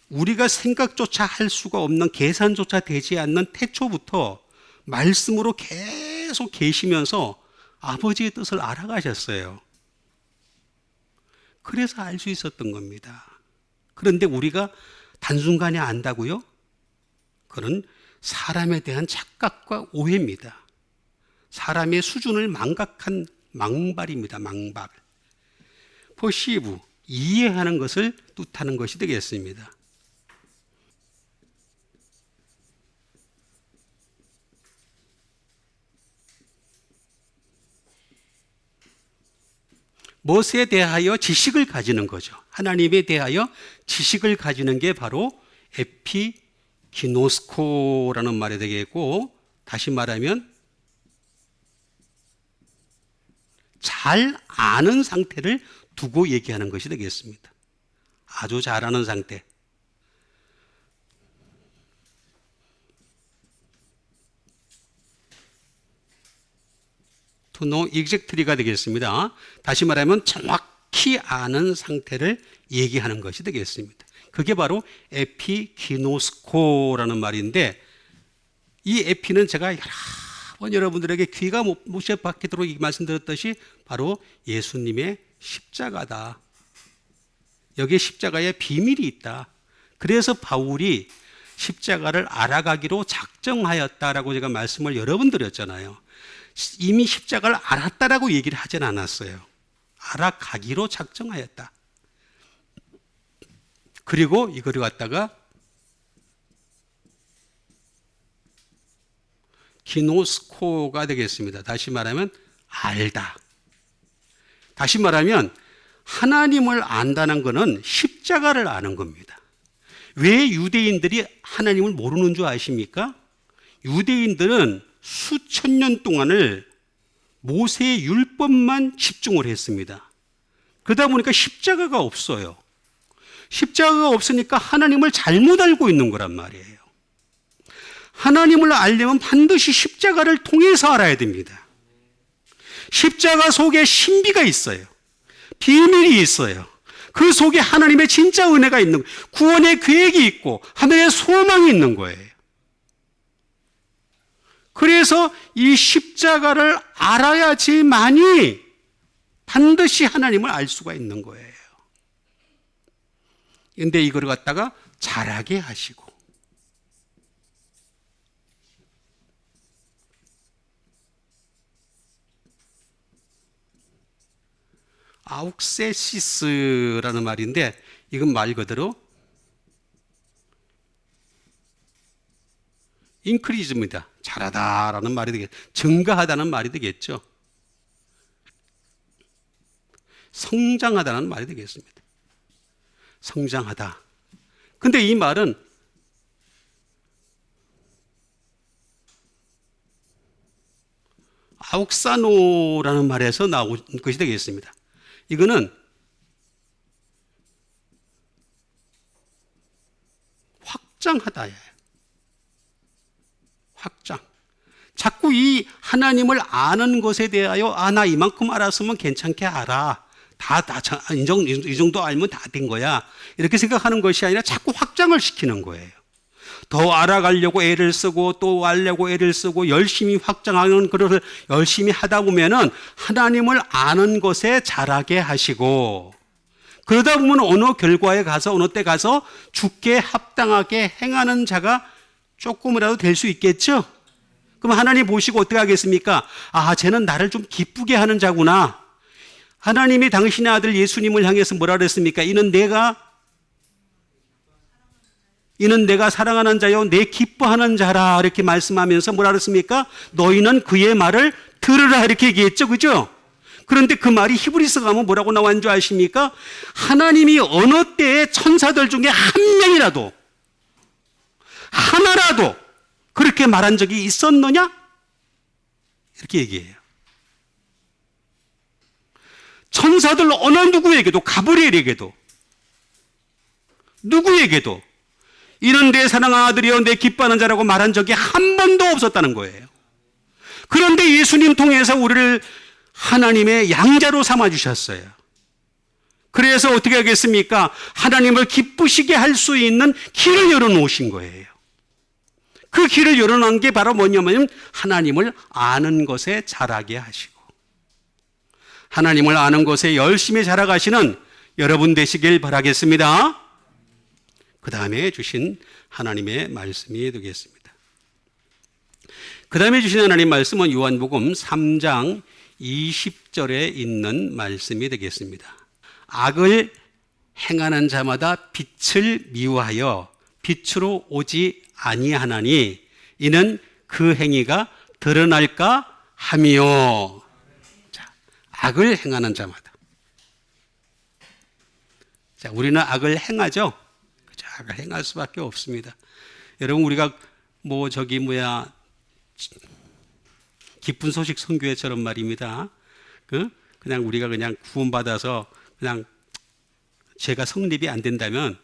우리가 생각조차 할 수가 없는, 계산조차 되지 않는 태초부터 말씀으로 계속 계시면서 아버지의 뜻을 알아가셨어요. 그래서 알 수 있었던 겁니다. 그런데 우리가 단순간에 안다고요? 그건 사람에 대한 착각과 오해입니다. 사람의 수준을 망각한 망발입니다. 망발. 퍼시브, 이해하는 것을 뜻하는 것이 되겠습니다. 무엇에 대하여 지식을 가지는 거죠. 하나님에 대하여 지식을 가지는 게 바로 에피기노스코라는 말이 되겠고, 다시 말하면 잘 아는 상태를 두고 얘기하는 것이 되겠습니다. 아주 잘 아는 상태. To know exactly가 되겠습니다. 다시 말하면 정확히 아는 상태를 얘기하는 것이 되겠습니다. 그게 바로 에피기노스코라는 말인데, 이 에피는 제가 여러 번 여러분들에게 귀가 못못 박히도록 말씀드렸듯이 바로 예수님의 십자가다. 여기에 십자가에 비밀이 있다. 그래서 바울이 십자가를 알아가기로 작정하였다라고 제가 말씀을 여러 번 드렸잖아요. 이미 십자가를 알았다라고 얘기를 하진 않았어요. 알아가기로 작정하였다. 그리고 이거를 갖다가 기노스코가 되겠습니다. 다시 말하면 알다. 다시 말하면 하나님을 안다는 것은 십자가를 아는 겁니다. 왜 유대인들이 하나님을 모르는 줄 아십니까? 유대인들은 수천 년 동안을 모세의 율법만 집중을 했습니다. 그러다 보니까 십자가가 없어요. 십자가가 없으니까 하나님을 잘못 알고 있는 거란 말이에요. 하나님을 알려면 반드시 십자가를 통해서 알아야 됩니다. 십자가 속에 신비가 있어요. 비밀이 있어요. 그 속에 하나님의 진짜 은혜가 있는 거예요. 구원의 계획이 있고 하늘의 소망이 있는 거예요. 그래서 이 십자가를 알아야지만이 반드시 하나님을 알 수가 있는 거예요. 그런데 이걸 갖다가 잘하게 하시고 아욱세시스라는 말인데 이건 말 그대로 인크리즈입니다. 잘하다라는 말이 되겠죠. 증가하다는 말이 되겠죠. 성장하다는 말이 되겠습니다. 성장하다. 근데 이 말은 아욱사노라는 말에서 나온 것이 되겠습니다. 이거는 확장하다예요. 확장. 자꾸 이 하나님을 아는 것에 대하여 나 이만큼 알았으면 괜찮게 알아. 이 정도 알면 다 된 거야. 이렇게 생각하는 것이 아니라 자꾸 확장을 시키는 거예요. 더 알아가려고 애를 쓰고 또 알려고 애를 쓰고 열심히 확장하는 것을 열심히 하다 보면은 하나님을 아는 것에 잘하게 하시고 그러다 보면 어느 결과에 가서 어느 때 가서 주께 합당하게 행하는 자가 조금이라도 될 수 있겠죠? 그럼 하나님 보시고 어떻게 하겠습니까? 쟤는 나를 좀 기쁘게 하는 자구나. 하나님이 당신의 아들 예수님을 향해서 뭐라 그랬습니까? 이는 내가 사랑하는 자요 내 기뻐하는 자라 이렇게 말씀하면서 뭐라 그랬습니까? 너희는 그의 말을 들으라 이렇게 얘기했죠. 그죠? 그런데 그 말이 히브리서 가면 뭐라고 나왔는 줄 아십니까? 하나님이 어느 때에 천사들 중에 한 명이라도 하나라도 그렇게 말한 적이 있었느냐? 이렇게 얘기해요. 천사들 어느 누구에게도 가브리엘에게도 누구에게도 이는 내 사랑하는 아들이여 내 기뻐하는 자라고 말한 적이 한 번도 없었다는 거예요. 그런데 예수님 통해서 우리를 하나님의 양자로 삼아주셨어요. 그래서 어떻게 하겠습니까? 하나님을 기쁘시게 할 수 있는 길을 열어놓으신 거예요. 그 길을 열어놓은 게 바로 뭐냐면 하나님을 아는 것에 자라게 하시고 하나님을 아는 것에 열심히 자라가시는 여러분 되시길 바라겠습니다. 그 다음에 주신 하나님의 말씀이 되겠습니다. 그 다음에 주신 하나님 말씀은 요한복음 3장 20절에 있는 말씀이 되겠습니다. 악을 행하는 자마다 빛을 미워하여 빛으로 오지 아니하나니 이는 그 행위가 드러날까 하며. 자, 악을 행하는 자마다. 자, 우리는 악을 행하죠. 그죠? 악을 행할 수밖에 없습니다. 여러분 우리가 기쁜 소식 선교회처럼 말입니다. 그냥 우리가 그냥 구원받아서 그냥 죄가 성립이 안 된다면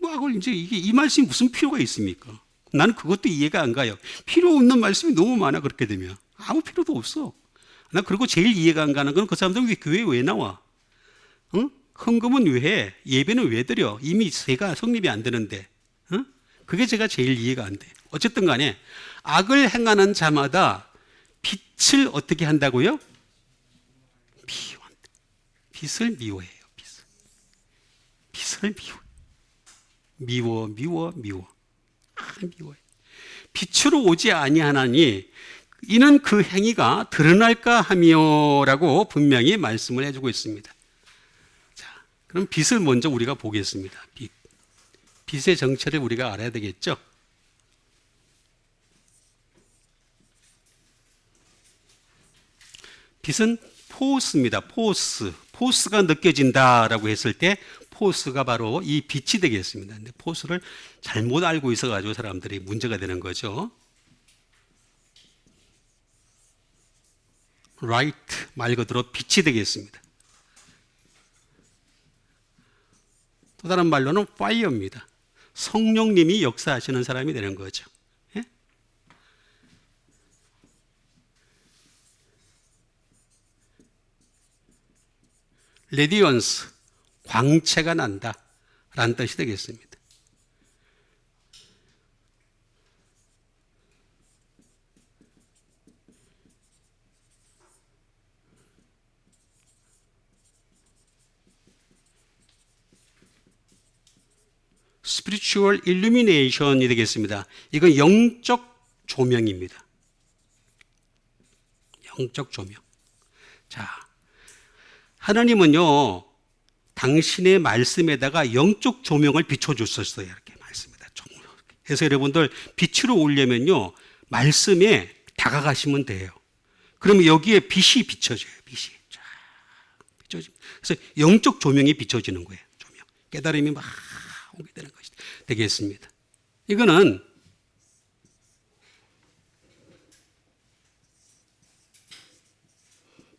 악을 이제 이 말씀이 무슨 필요가 있습니까? 나는 그것도 이해가 안 가요. 필요 없는 말씀이 너무 많아. 그렇게 되면 아무 필요도 없어. 나 그리고 제일 이해가 안 가는 건 그 사람들은 교회에 왜 나와? 응? 헌금은 왜 해? 예배는 왜 드려? 이미 죄가 성립이 안 되는데. 응? 그게 제가 제일 이해가 안 돼. 어쨌든 간에 악을 행하는 자마다 빛을 어떻게 한다고요? 미워한다. 빛을 미워해요. 빛을 미워. 미워해. 빛으로 오지 아니하나니 이는 그 행위가 드러날까 하며라고 분명히 말씀을 해주고 있습니다. 자, 그럼 빛을 먼저 우리가 보겠습니다. 빛의 정체를 우리가 알아야 되겠죠? 빛은 포스입니다. 포스가 느껴진다라고 했을 때 포스가 바로 이 빛이 되겠습니다. 근데 포스를 잘못 알고 있어가지고 사람들이 문제가 되는 거죠. 라이트 말 그대로 빛이 되겠습니다. 또 다른 말로는 파이어입니다. 성령님이 역사하시는 사람이 되는 거죠. 예? 레디언스, 광채가 난다 라는 뜻이 되겠습니다. spiritual illumination이 되겠습니다. 이건 영적 조명입니다. 영적 조명. 자, 하나님은요, 당신의 말씀에다가 영적 조명을 비춰줬었어요. 이렇게 말씀에다. 그래서 여러분들 빛으로 오려면요, 말씀에 다가가시면 돼요. 그러면 여기에 빛이 비춰져요. 빛이 쫙 비춰집니다. 그래서 영적 조명이 비춰지는 거예요. 조명. 깨달음이 막 오게 되는 것이 되겠습니다. 이거는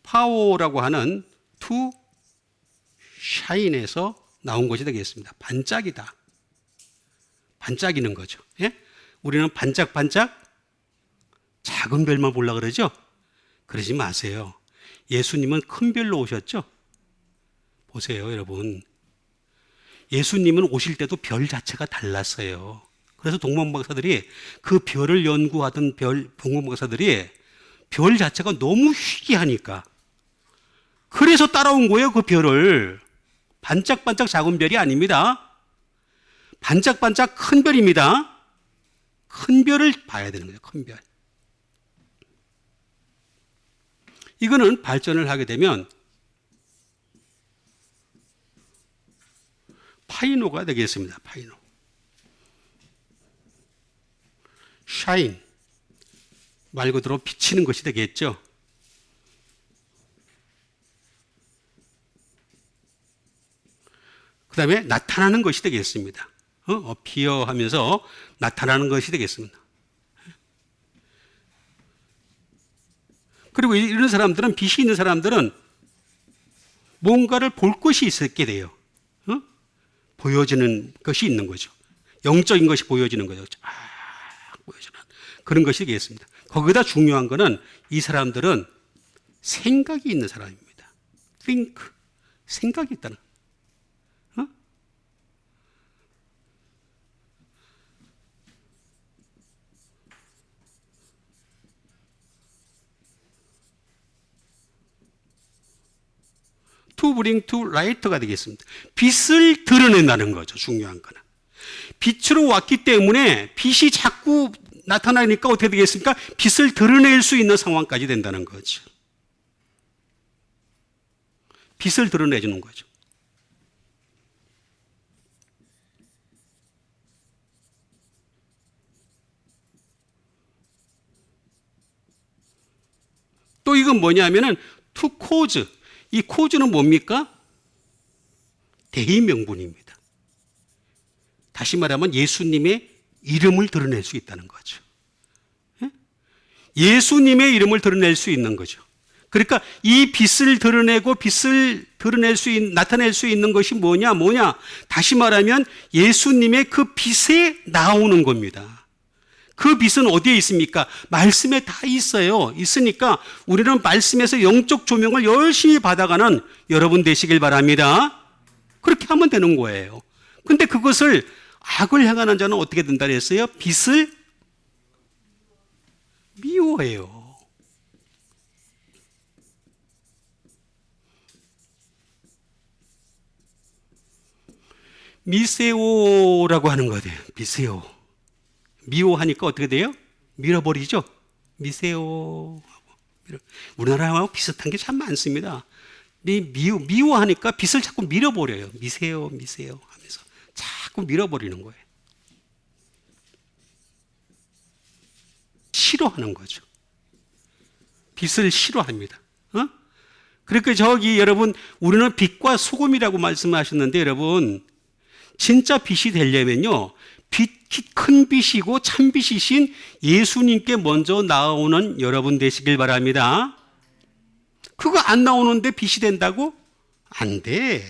파워라고 하는 to shine에서 나온 것이 되겠습니다. 반짝이다. 반짝이는 거죠. 예? 우리는 반짝반짝 작은 별만 보려고 그러죠? 그러지 마세요. 예수님은 큰 별로 오셨죠? 보세요, 여러분. 예수님은 오실 때도 별 자체가 달랐어요. 그래서 동방박사들이 그 별을 연구하던 동방박사들이 별 자체가 너무 희귀하니까 그래서 따라온 거예요, 그 별을. 반짝반짝 작은 별이 아닙니다. 반짝반짝 큰 별입니다. 큰 별을 봐야 되는 거죠, 큰 별. 이거는 발전을 하게 되면 파이노가 되겠습니다. 파이노. 샤인. 말 그대로 비치는 것이 되겠죠. 그 다음에 나타나는 것이 되겠습니다. 어피어 하면서 나타나는 것이 되겠습니다. 그리고 이런 사람들은, 빛이 있는 사람들은 뭔가를 볼 것이 있게 돼요. 보여지는 것이 있는 거죠. 영적인 것이 보여지는 거죠. 보여지는 그런 것이 되겠습니다. 거기다 중요한 거는 이 사람들은 생각이 있는 사람입니다. think, 생각이 있다는. to bring to light가 되겠습니다. 빛을 드러낸다는 거죠. 중요한 거는. 빛으로 왔기 때문에 빛이 자꾸 나타나니까 어떻게 되겠습니까? 빛을 드러낼 수 있는 상황까지 된다는 거죠. 빛을 드러내주는 거죠. 또 이건 뭐냐면은 to cause. 이 cause는 뭡니까? 대의명분입니다. 다시 말하면 예수님의 이름을 드러낼 수 있다는 거죠. 예수님의 이름을 드러낼 수 있는 거죠. 그러니까 이 빛을 드러내고 빛을 나타낼 수 있는 것이 뭐냐? 다시 말하면 예수님의 그 빛에 나오는 겁니다. 그 빛은 어디에 있습니까? 말씀에 다 있어요. 있으니까 우리는 말씀에서 영적 조명을 열심히 받아가는 여러분 되시길 바랍니다. 그렇게 하면 되는 거예요. 근데 그것을 악을 행하는 자는 어떻게 된다 그랬어요? 빛을 미워해요. 미세오라고 하는 거예요. 미세오. 미워하니까 어떻게 돼요? 밀어버리죠. 미세오. 우리나라하고 비슷한 게 참 많습니다. 미워하니까 빛을 자꾸 밀어버려요. 미세오 하면서 자꾸 밀어버리는 거예요. 싫어하는 거죠. 빛을 싫어합니다. 그러니까 저기 여러분, 우리는 빛과 소금이라고 말씀하셨는데 여러분, 진짜 빛이 되려면요, 큰 빛이고 참 빛이신 예수님께 먼저 나오는 여러분 되시길 바랍니다. 그거 안 나오는데 빛이 된다고? 안 돼.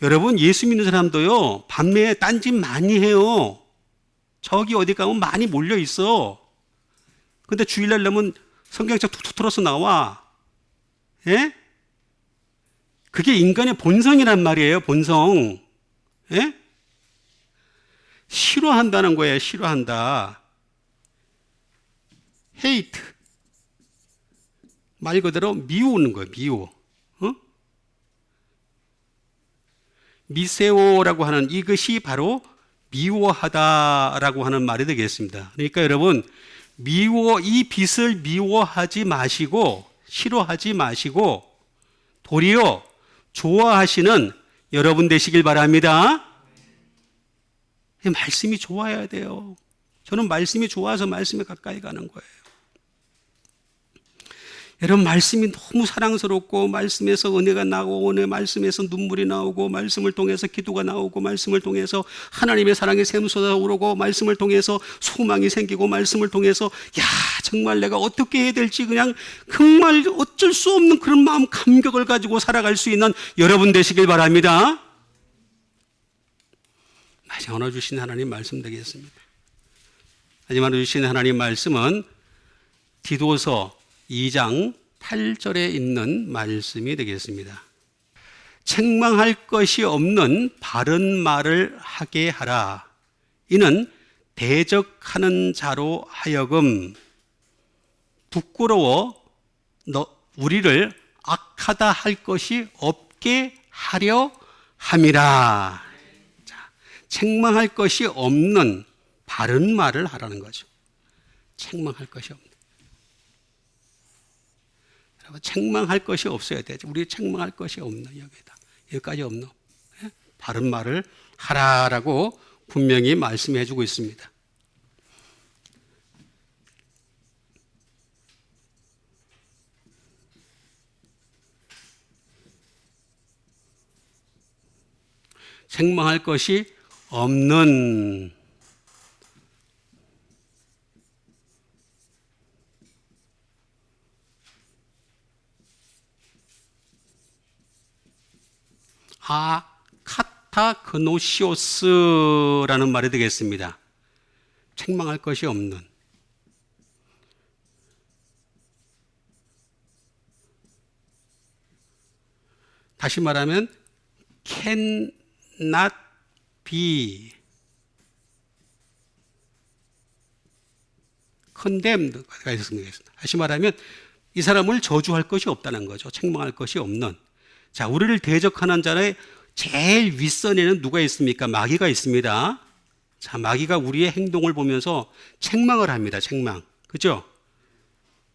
여러분, 예수 믿는 사람도요, 밤에 딴짓 많이 해요. 저기 어디 가면 많이 몰려 있어. 근데 주일날 되면 성경책 툭툭 틀어서 나와. 예? 그게 인간의 본성이란 말이에요. 본성. 예? 싫어한다는 거예요. 싫어한다. hate. 말 그대로 미우는 거예요. 미워. 어? 미세오라고 하는 이것이 바로 미워하다라고 하는 말이 되겠습니다. 그러니까 여러분, 이 빛을 미워하지 마시고, 싫어하지 마시고, 도리어 좋아하시는 여러분 되시길 바랍니다. 말씀이 좋아야 돼요. 저는 말씀이 좋아서 말씀에 가까이 가는 거예요. 여러분, 말씀이 너무 사랑스럽고 말씀에서 은혜가 나오고 말씀에서 눈물이 나오고 말씀을 통해서 기도가 나오고 말씀을 통해서 하나님의 사랑이 샘솟아 오르고 말씀을 통해서 소망이 생기고 말씀을 통해서 정말 내가 어떻게 해야 될지 그냥 정말 어쩔 수 없는 그런 마음 감격을 가지고 살아갈 수 있는 여러분 되시길 바랍니다. 마지막으로 주신 하나님 말씀 되겠습니다. 마지막으로 주신 하나님 말씀은 디도서 2장 8절에 있는 말씀이 되겠습니다. 책망할 것이 없는 바른 말을 하게 하라. 이는 대적하는 자로 하여금 부끄러워 우리를 악하다 할 것이 없게 하려 함이라. 자, 책망할 것이 없는 바른 말을 하라는 거죠. 책망할 것이 없는. 책망할 것이 없어야 되죠. 우리 책망할 것이 없는 여기까지 없는 바른 말을 하라라고 분명히 말씀해 주고 있습니다. 책망할 것이 없는 카타그노시오스라는 말이 되겠습니다. 책망할 것이 없는. 다시 말하면 cannot be condemned가 있습니다. 다시 말하면 이 사람을 저주할 것이 없다는 거죠. 책망할 것이 없는. 자, 우리를 대적하는 자의 제일 윗선에는 누가 있습니까? 마귀가 있습니다. 자, 마귀가 우리의 행동을 보면서 책망을 합니다. 책망. 그죠?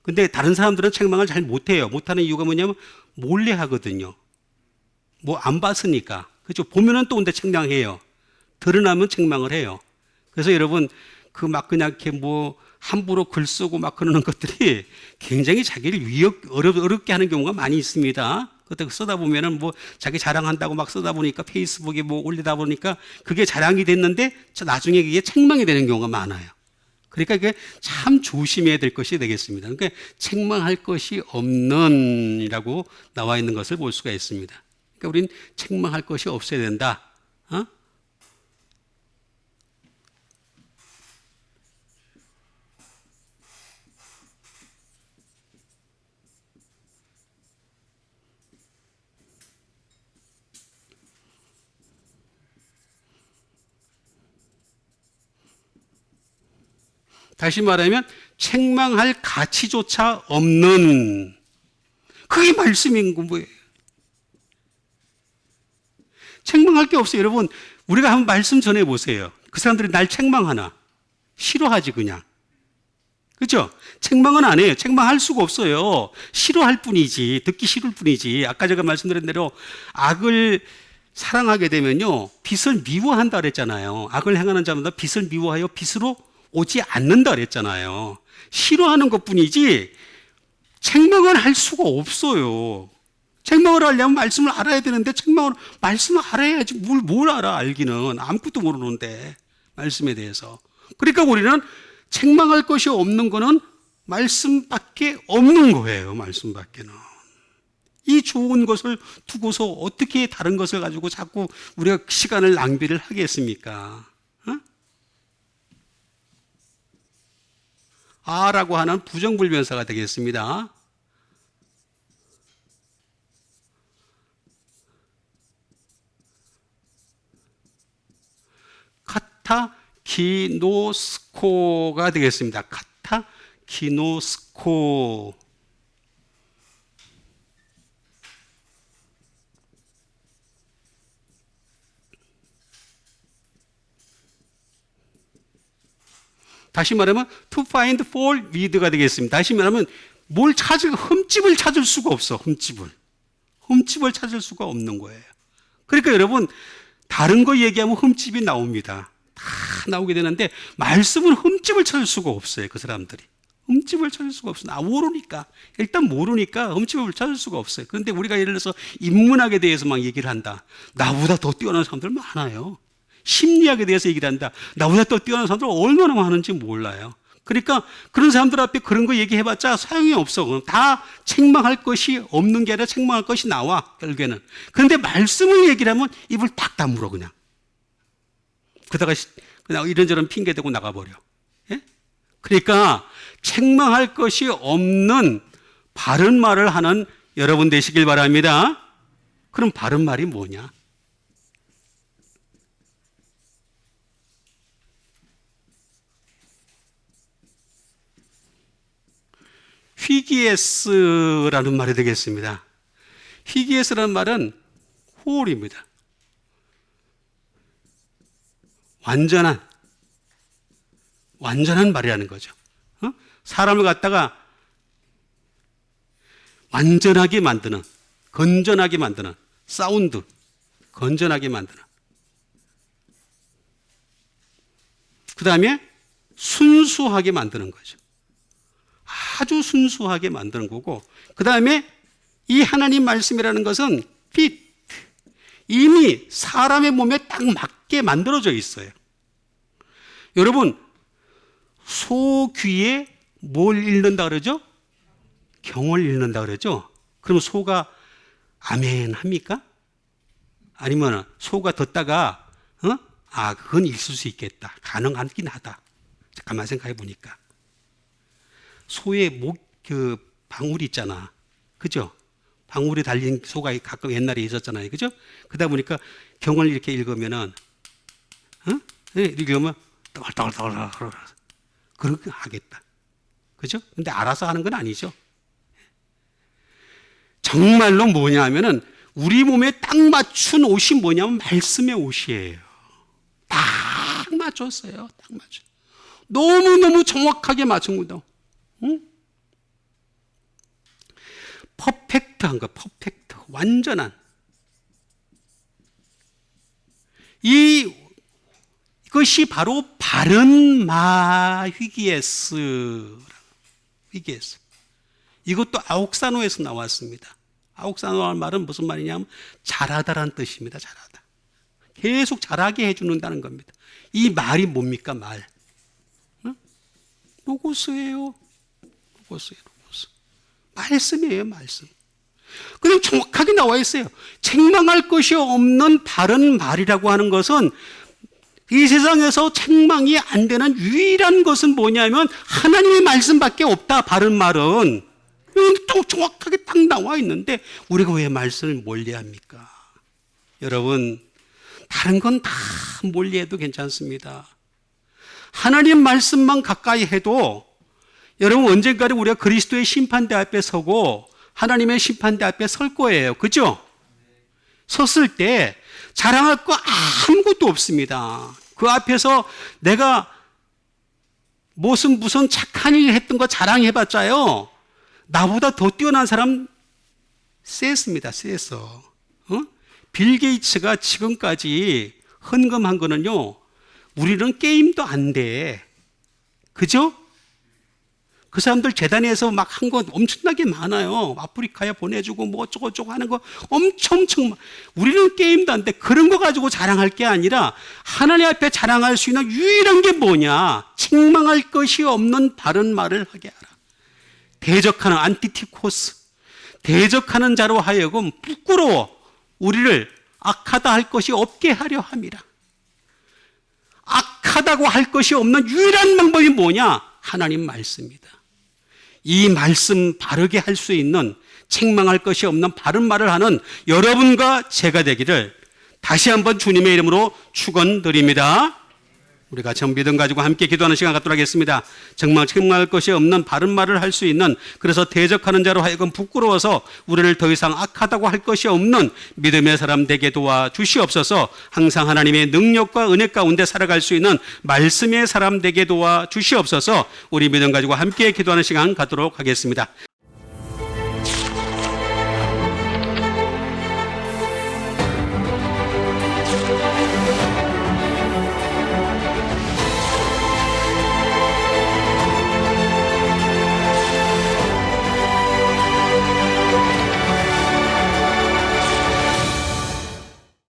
근데 다른 사람들은 책망을 잘 못해요. 못하는 이유가 뭐냐면 몰래 하거든요. 뭐 안 봤으니까. 그죠? 보면은 또 근데 책망해요. 드러나면 책망을 해요. 그래서 여러분, 그 막 그냥 이렇게 뭐 함부로 글 쓰고 막 그러는 것들이 굉장히 자기를 어렵게 하는 경우가 많이 있습니다. 그때 쓰다 보면은 뭐 자기 자랑한다고 막 쓰다 보니까 페이스북에 뭐 올리다 보니까 그게 자랑이 됐는데 나중에 그게 책망이 되는 경우가 많아요. 그러니까 이게 참 조심해야 될 것이 되겠습니다. 그러니까 책망할 것이 없는이라고 나와 있는 것을 볼 수가 있습니다. 그러니까 우린 책망할 것이 없어야 된다. 다시 말하면 책망할 가치조차 없는, 그게 말씀인 거예요. 책망할 게 없어요. 여러분, 우리가 한번 말씀 전해 보세요. 그 사람들이 날 책망하나? 싫어하지 그냥. 그렇죠? 책망은 안 해요. 책망할 수가 없어요. 싫어할 뿐이지, 듣기 싫을 뿐이지. 아까 제가 말씀드린 대로 악을 사랑하게 되면요, 빛을 미워한다 그랬잖아요. 악을 행하는 자마다 빛을 미워하여 빛으로 오지 않는다 그랬잖아요. 싫어하는 것뿐이지 책망을 할 수가 없어요. 책망을 하려면 말씀을 알아야 되는데 말씀을 알아야지. 뭘 알아, 알기는. 아무것도 모르는데, 말씀에 대해서. 그러니까 우리는 책망할 것이 없는 거는 말씀밖에 없는 거예요. 말씀밖에는. 이 좋은 것을 두고서 어떻게 다른 것을 가지고 자꾸 우리가 시간을 낭비를 하겠습니까? 라고 하는 부정불변사가 되겠습니다. 카타기노스코가 되겠습니다. 카타기노스코. 다시 말하면 to find fault with가 되겠습니다. 다시 말하면 뭘 흠집을 찾을 수가 없어. 흠집을 찾을 수가 없는 거예요. 그러니까 여러분, 다른 거 얘기하면 흠집이 나옵니다. 다 나오게 되는데 말씀은 흠집을 찾을 수가 없어요. 그 사람들이 흠집을 찾을 수가 없어요. 모르니까, 일단 모르니까 흠집을 찾을 수가 없어요. 그런데 우리가 예를 들어서 인문학에 대해서 막 얘기를 한다. 나보다 더 뛰어난 사람들 많아요. 심리학에 대해서 얘기를 한다. 나보다 더 뛰어난 사람들 얼마나 많은지 몰라요. 그러니까 그런 사람들 앞에 그런 거 얘기해봤자 소용이 없어. 다 책망할 것이 없는 게 아니라 책망할 것이 나와, 결국에는. 그런데 말씀을 얘기를 하면 입을 딱 다물어, 그냥. 그러다가 그냥 이런저런 핑계 대고 나가버려. 예? 그러니까 책망할 것이 없는 바른 말을 하는 여러분 되시길 바랍니다. 그럼 바른 말이 뭐냐? 휘기에스라는 말이 되겠습니다. 휘기에스라는 말은 홀입니다. 완전한 말이라는 거죠. 사람을 갖다가 완전하게 만드는, 건전하게 만드는 사운드, 건전하게 만드는. 그 다음에 순수하게 만드는 거죠. 아주 순수하게 만드는 거고, 그 다음에 이 하나님 말씀이라는 것은 fit, 이미 사람의 몸에 딱 맞게 만들어져 있어요. 여러분, 소 귀에 뭘 읽는다 그러죠? 경을 읽는다 그러죠? 그럼 소가 아멘 합니까? 아니면 소가 듣다가 그건 있을 수 있겠다, 가능하긴 하다. 잠깐만 생각해 보니까 소의 방울이 있잖아. 그죠? 방울이 달린 소가 가끔 옛날에 있었잖아요. 그죠? 그러다 보니까 경을 이렇게 읽으면은, 읽으면, 떠글떠글떠글, 그렇게 하겠다. 그죠? 근데 알아서 하는 건 아니죠. 정말로 뭐냐 하면은, 우리 몸에 딱 맞춘 옷이 뭐냐면, 말씀의 옷이에요. 딱 맞췄어요. 딱 맞춰. 너무너무 정확하게 맞춘 거다. 퍼펙트한 거, 퍼펙트, 완전한. 이것이 바로 바른 휘기에스. 이것도 아옥사노에서 나왔습니다. 아옥사노라는 말은 무슨 말이냐면 잘하다라는 뜻입니다. 잘하다. 계속 잘하게 해주는다는 겁니다. 이 말이 뭡니까, 말? 로고스예요. 로고스. 말씀이에요, 말씀. 그냥 정확하게 나와 있어요. 책망할 것이 없는 바른 말이라고 하는 것은 이 세상에서 책망이 안 되는 유일한 것은 뭐냐면 하나님의 말씀밖에 없다, 바른 말은. 또 정확하게 딱 나와 있는데 우리가 왜 말씀을 멀리합니까? 여러분, 다른 건 다 멀리해도 괜찮습니다. 하나님 말씀만 가까이 해도 여러분 언젠가는 우리가 그리스도의 심판대 앞에 서고 하나님의 심판대 앞에 설 거예요. 그죠? 섰을 때 자랑할 거 아무것도 없습니다. 그 앞에서 내가 무슨 착한 일 했던 거 자랑해봤자요, 나보다 더 뛰어난 사람 셌습니다. 셌어. 빌 게이츠가 지금까지 헌금한 거는요, 우리는 게임도 안 돼. 그죠? 그 사람들 재단에서 막 한 거 엄청나게 많아요. 아프리카에 보내주고 뭐 어쩌고저쩌고 하는 거 엄청. 우리는 게임도 안 돼. 그런 거 가지고 자랑할 게 아니라 하나님 앞에 자랑할 수 있는 유일한 게 뭐냐? 책망할 것이 없는 바른 말을 하게 하라. 대적하는 안티티코스, 대적하는 자로 하여금 부끄러워 우리를 악하다 할 것이 없게 하려 함이라. 악하다고 할 것이 없는 유일한 방법이 뭐냐? 하나님 말씀입니다. 이 말씀 바르게 할 수 있는, 책망할 것이 없는 바른 말을 하는 여러분과 제가 되기를 다시 한번 주님의 이름으로 축원드립니다. 우리가 전 믿음 가지고 함께 기도하는 시간 갖도록 하겠습니다. 정말 책망할 것이 없는 바른 말을 할 수 있는, 그래서 대적하는 자로 하여금 부끄러워서 우리를 더 이상 악하다고 할 것이 없는 믿음의 사람 되게 도와주시옵소서. 항상 하나님의 능력과 은혜 가운데 살아갈 수 있는 말씀의 사람 되게 도와주시옵소서. 우리 믿음 가지고 함께 기도하는 시간 갖도록 하겠습니다.